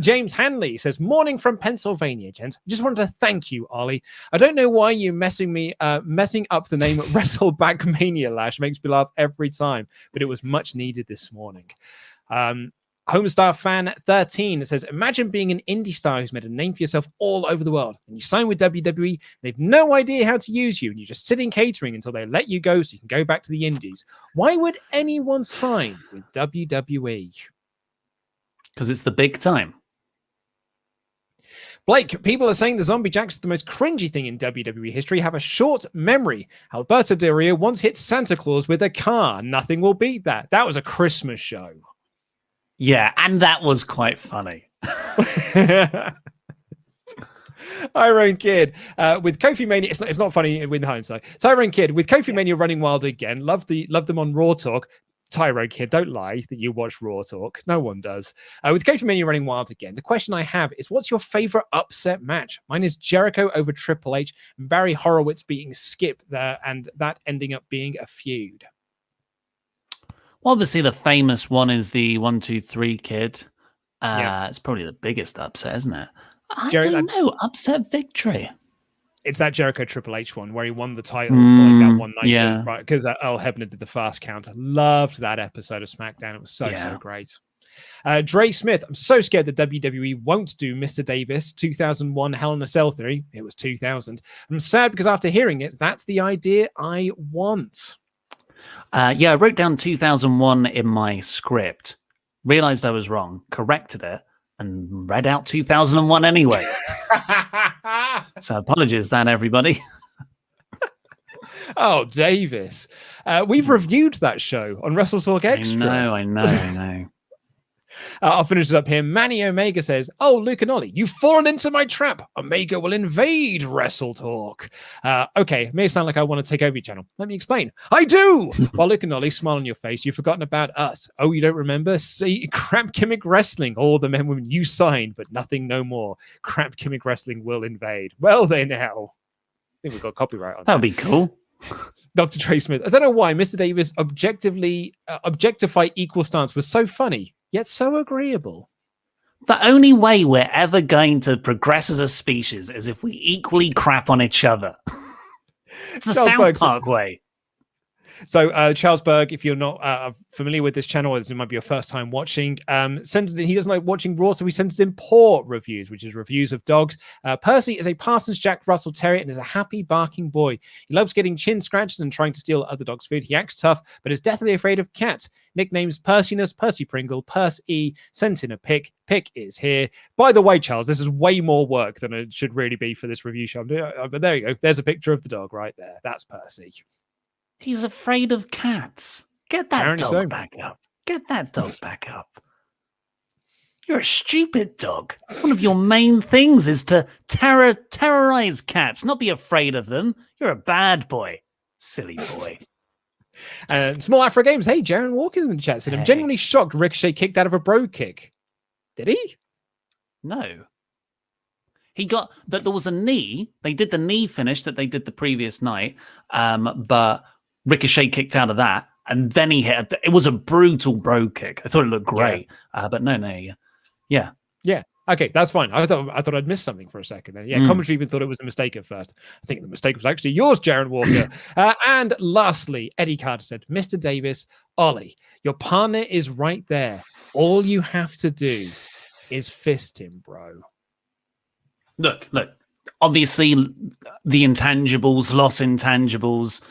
James Hanley says, morning from Pennsylvania, gents. Just wanted to thank you, Ollie. I don't know why you're messing up the name WrestleBackmania Lash. Makes me laugh every time. But it was much needed this morning. Homestar Fan 13 says, imagine being an indie star who's made a name for yourself all over the world. And you sign with WWE, they've no idea how to use you, and you just sit in catering until they let you go so you can go back to the indies. Why would anyone sign with WWE? Because it's the big time. Blake, people are saying the Zombie Jacks are the most cringy thing in WWE history. Have a short memory. Alberto Del Rio once hit Santa Claus with a car. Nothing will beat that. That was a Christmas show. Yeah, and that was quite funny. Tyrone Kidd with Kofi Mania. It's not funny with hindsight. Tyrone Kidd with Kofi Mania running wild again. Love them on Raw Talk. Tyrone Kidd, don't lie that you watch Raw Talk. No one does. With Kofi Mania running wild again, the question I have is, what's your favorite upset match? Mine is Jericho over Triple H and Barry Horowitz beating Skip there, and that ending up being a feud. Well, obviously, the famous one is the 1, 2, 3 Kid. It's probably the biggest upset, isn't it? I don't know. Upset victory. It's that Jericho Triple H one where he won the title for like that one night, right? Because Earl Hebner did the fast count. I loved that episode of SmackDown. It was so great. Dre Smith, I'm so scared that WWE won't do Mr. Davis 2001 Hell in a Cell theory. It was 2000. I'm sad because after hearing it, that's the idea I want. I wrote down 2001 in my script, realized I was wrong, corrected it, and read out 2001 anyway. So apologies that, everybody. Oh, Davis. We've reviewed that show on WrestleTalk Extra. I know. I'll finish it up here. Manny Omega says, "Oh, Luke and Ollie, you've fallen into my trap. Omega will invade WrestleTalk." Okay, it may sound like I want to take over your channel. Let me explain. I do! While Luke and Ollie smile on your face, you've forgotten about us. Oh, you don't remember? See, Crap Gimmick Wrestling. All the men women you signed, but nothing no more. Crap Gimmick Wrestling will invade. Well, they now. I think we've got copyright on that. That'd be cool. Dr. Trey Smith. I don't know why Mr. Davis objectify equal stance was so funny, yet so agreeable. The only way we're ever going to progress as a species is if we equally crap on each other. It's the South Park way. So Charles Berg, if you're not familiar with this channel, or this might be your first time watching, he doesn't like watching Raw, so he sends in paw reviews, which is reviews of dogs. Percy is a Parsons Jack Russell Terrier and is a happy barking boy. He loves getting chin scratches and trying to steal other dogs' food. He acts tough, but is deathly afraid of cats. Nicknames Perciness, Percy Pringle, Perce E, sent in a pic. Pic is here. By the way, Charles, this is way more work than it should really be for this review show. But there you go. There's a picture of the dog right there. That's Percy. He's afraid of cats. Get that dog back up. Get that dog back up. You're a stupid dog. One of your main things is to terrorize cats, not be afraid of them. You're a bad boy. Silly boy. And Small Afro Games. Hey, Jaron Walker's in the chat said, I'm genuinely shocked Ricochet kicked out of a bro kick. Did he? No. He got that there was a knee. They did the knee finish that they did the previous night, but Ricochet kicked out of that, and then he hit. It was a brutal bro kick. I thought it looked great, but no, yeah. Okay, that's fine. I thought I'd missed something for a second. Then, commentary even thought it was a mistake at first. I think the mistake was actually yours, Jaron Walker. And lastly, Eddie Carter said, "Mr. Davis, Ollie, your partner is right there. All you have to do is fist him, bro." Look. Obviously, the intangibles, lost intangibles.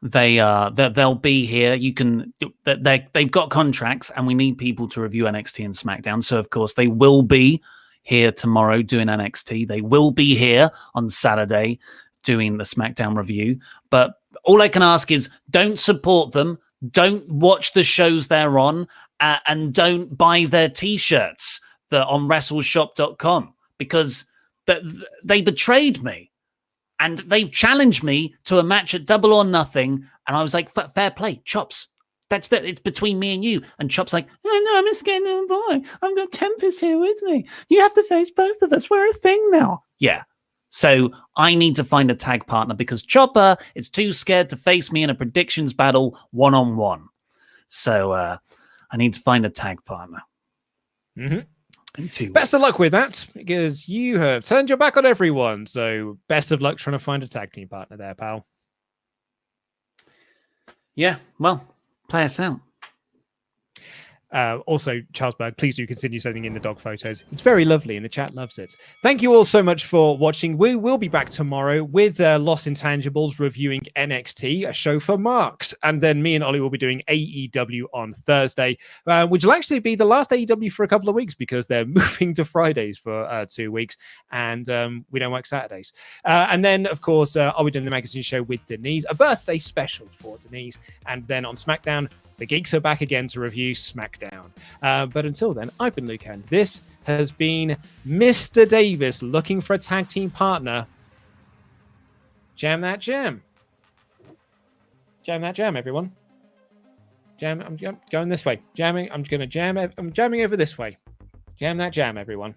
They'll be here. They've got contracts, and we need people to review NXT and SmackDown. So of course they will be here tomorrow doing NXT. They will be here on Saturday doing the SmackDown review. But all I can ask is don't support them, don't watch the shows they're on, and don't buy their T-shirts that on WrestleShop.com because they betrayed me. And they've challenged me to a match at Double or Nothing. And I was like, fair play, Chops. It's between me and you. And Chops like, oh, no, I'm a scared little boy. I've got Tempest here with me. You have to face both of us. We're a thing now. Yeah. So I need to find a tag partner because Chopper is too scared to face me in a predictions battle one-on-one. So I need to find a tag partner. Mm-hmm. Best of luck with that, because you have turned your back on everyone. So best of luck trying to find a tag team partner there, pal. Yeah, well, play us out. Also, Charles Berg, please do continue sending in the dog photos. It's very lovely, and the chat loves it. Thank you all so much for watching. We will be back tomorrow with Lost Intangibles reviewing NXT, a show for marks. And then me and Ollie will be doing AEW on Thursday, which will actually be the last AEW for a couple of weeks because they're moving to Fridays for 2 weeks, and we don't work Saturdays. And then, of course, I'll be doing the magazine show with Denise, a birthday special for Denise. And then on SmackDown, the geeks are back again to review SmackDown. But until then, I've been Luke, and this has been Mr. Davis looking for a tag team partner. Jam that jam. Jam that jam, everyone. Jam. I'm going this way. Jamming. I'm going to jam. I'm jamming over this way. Jam that jam, everyone.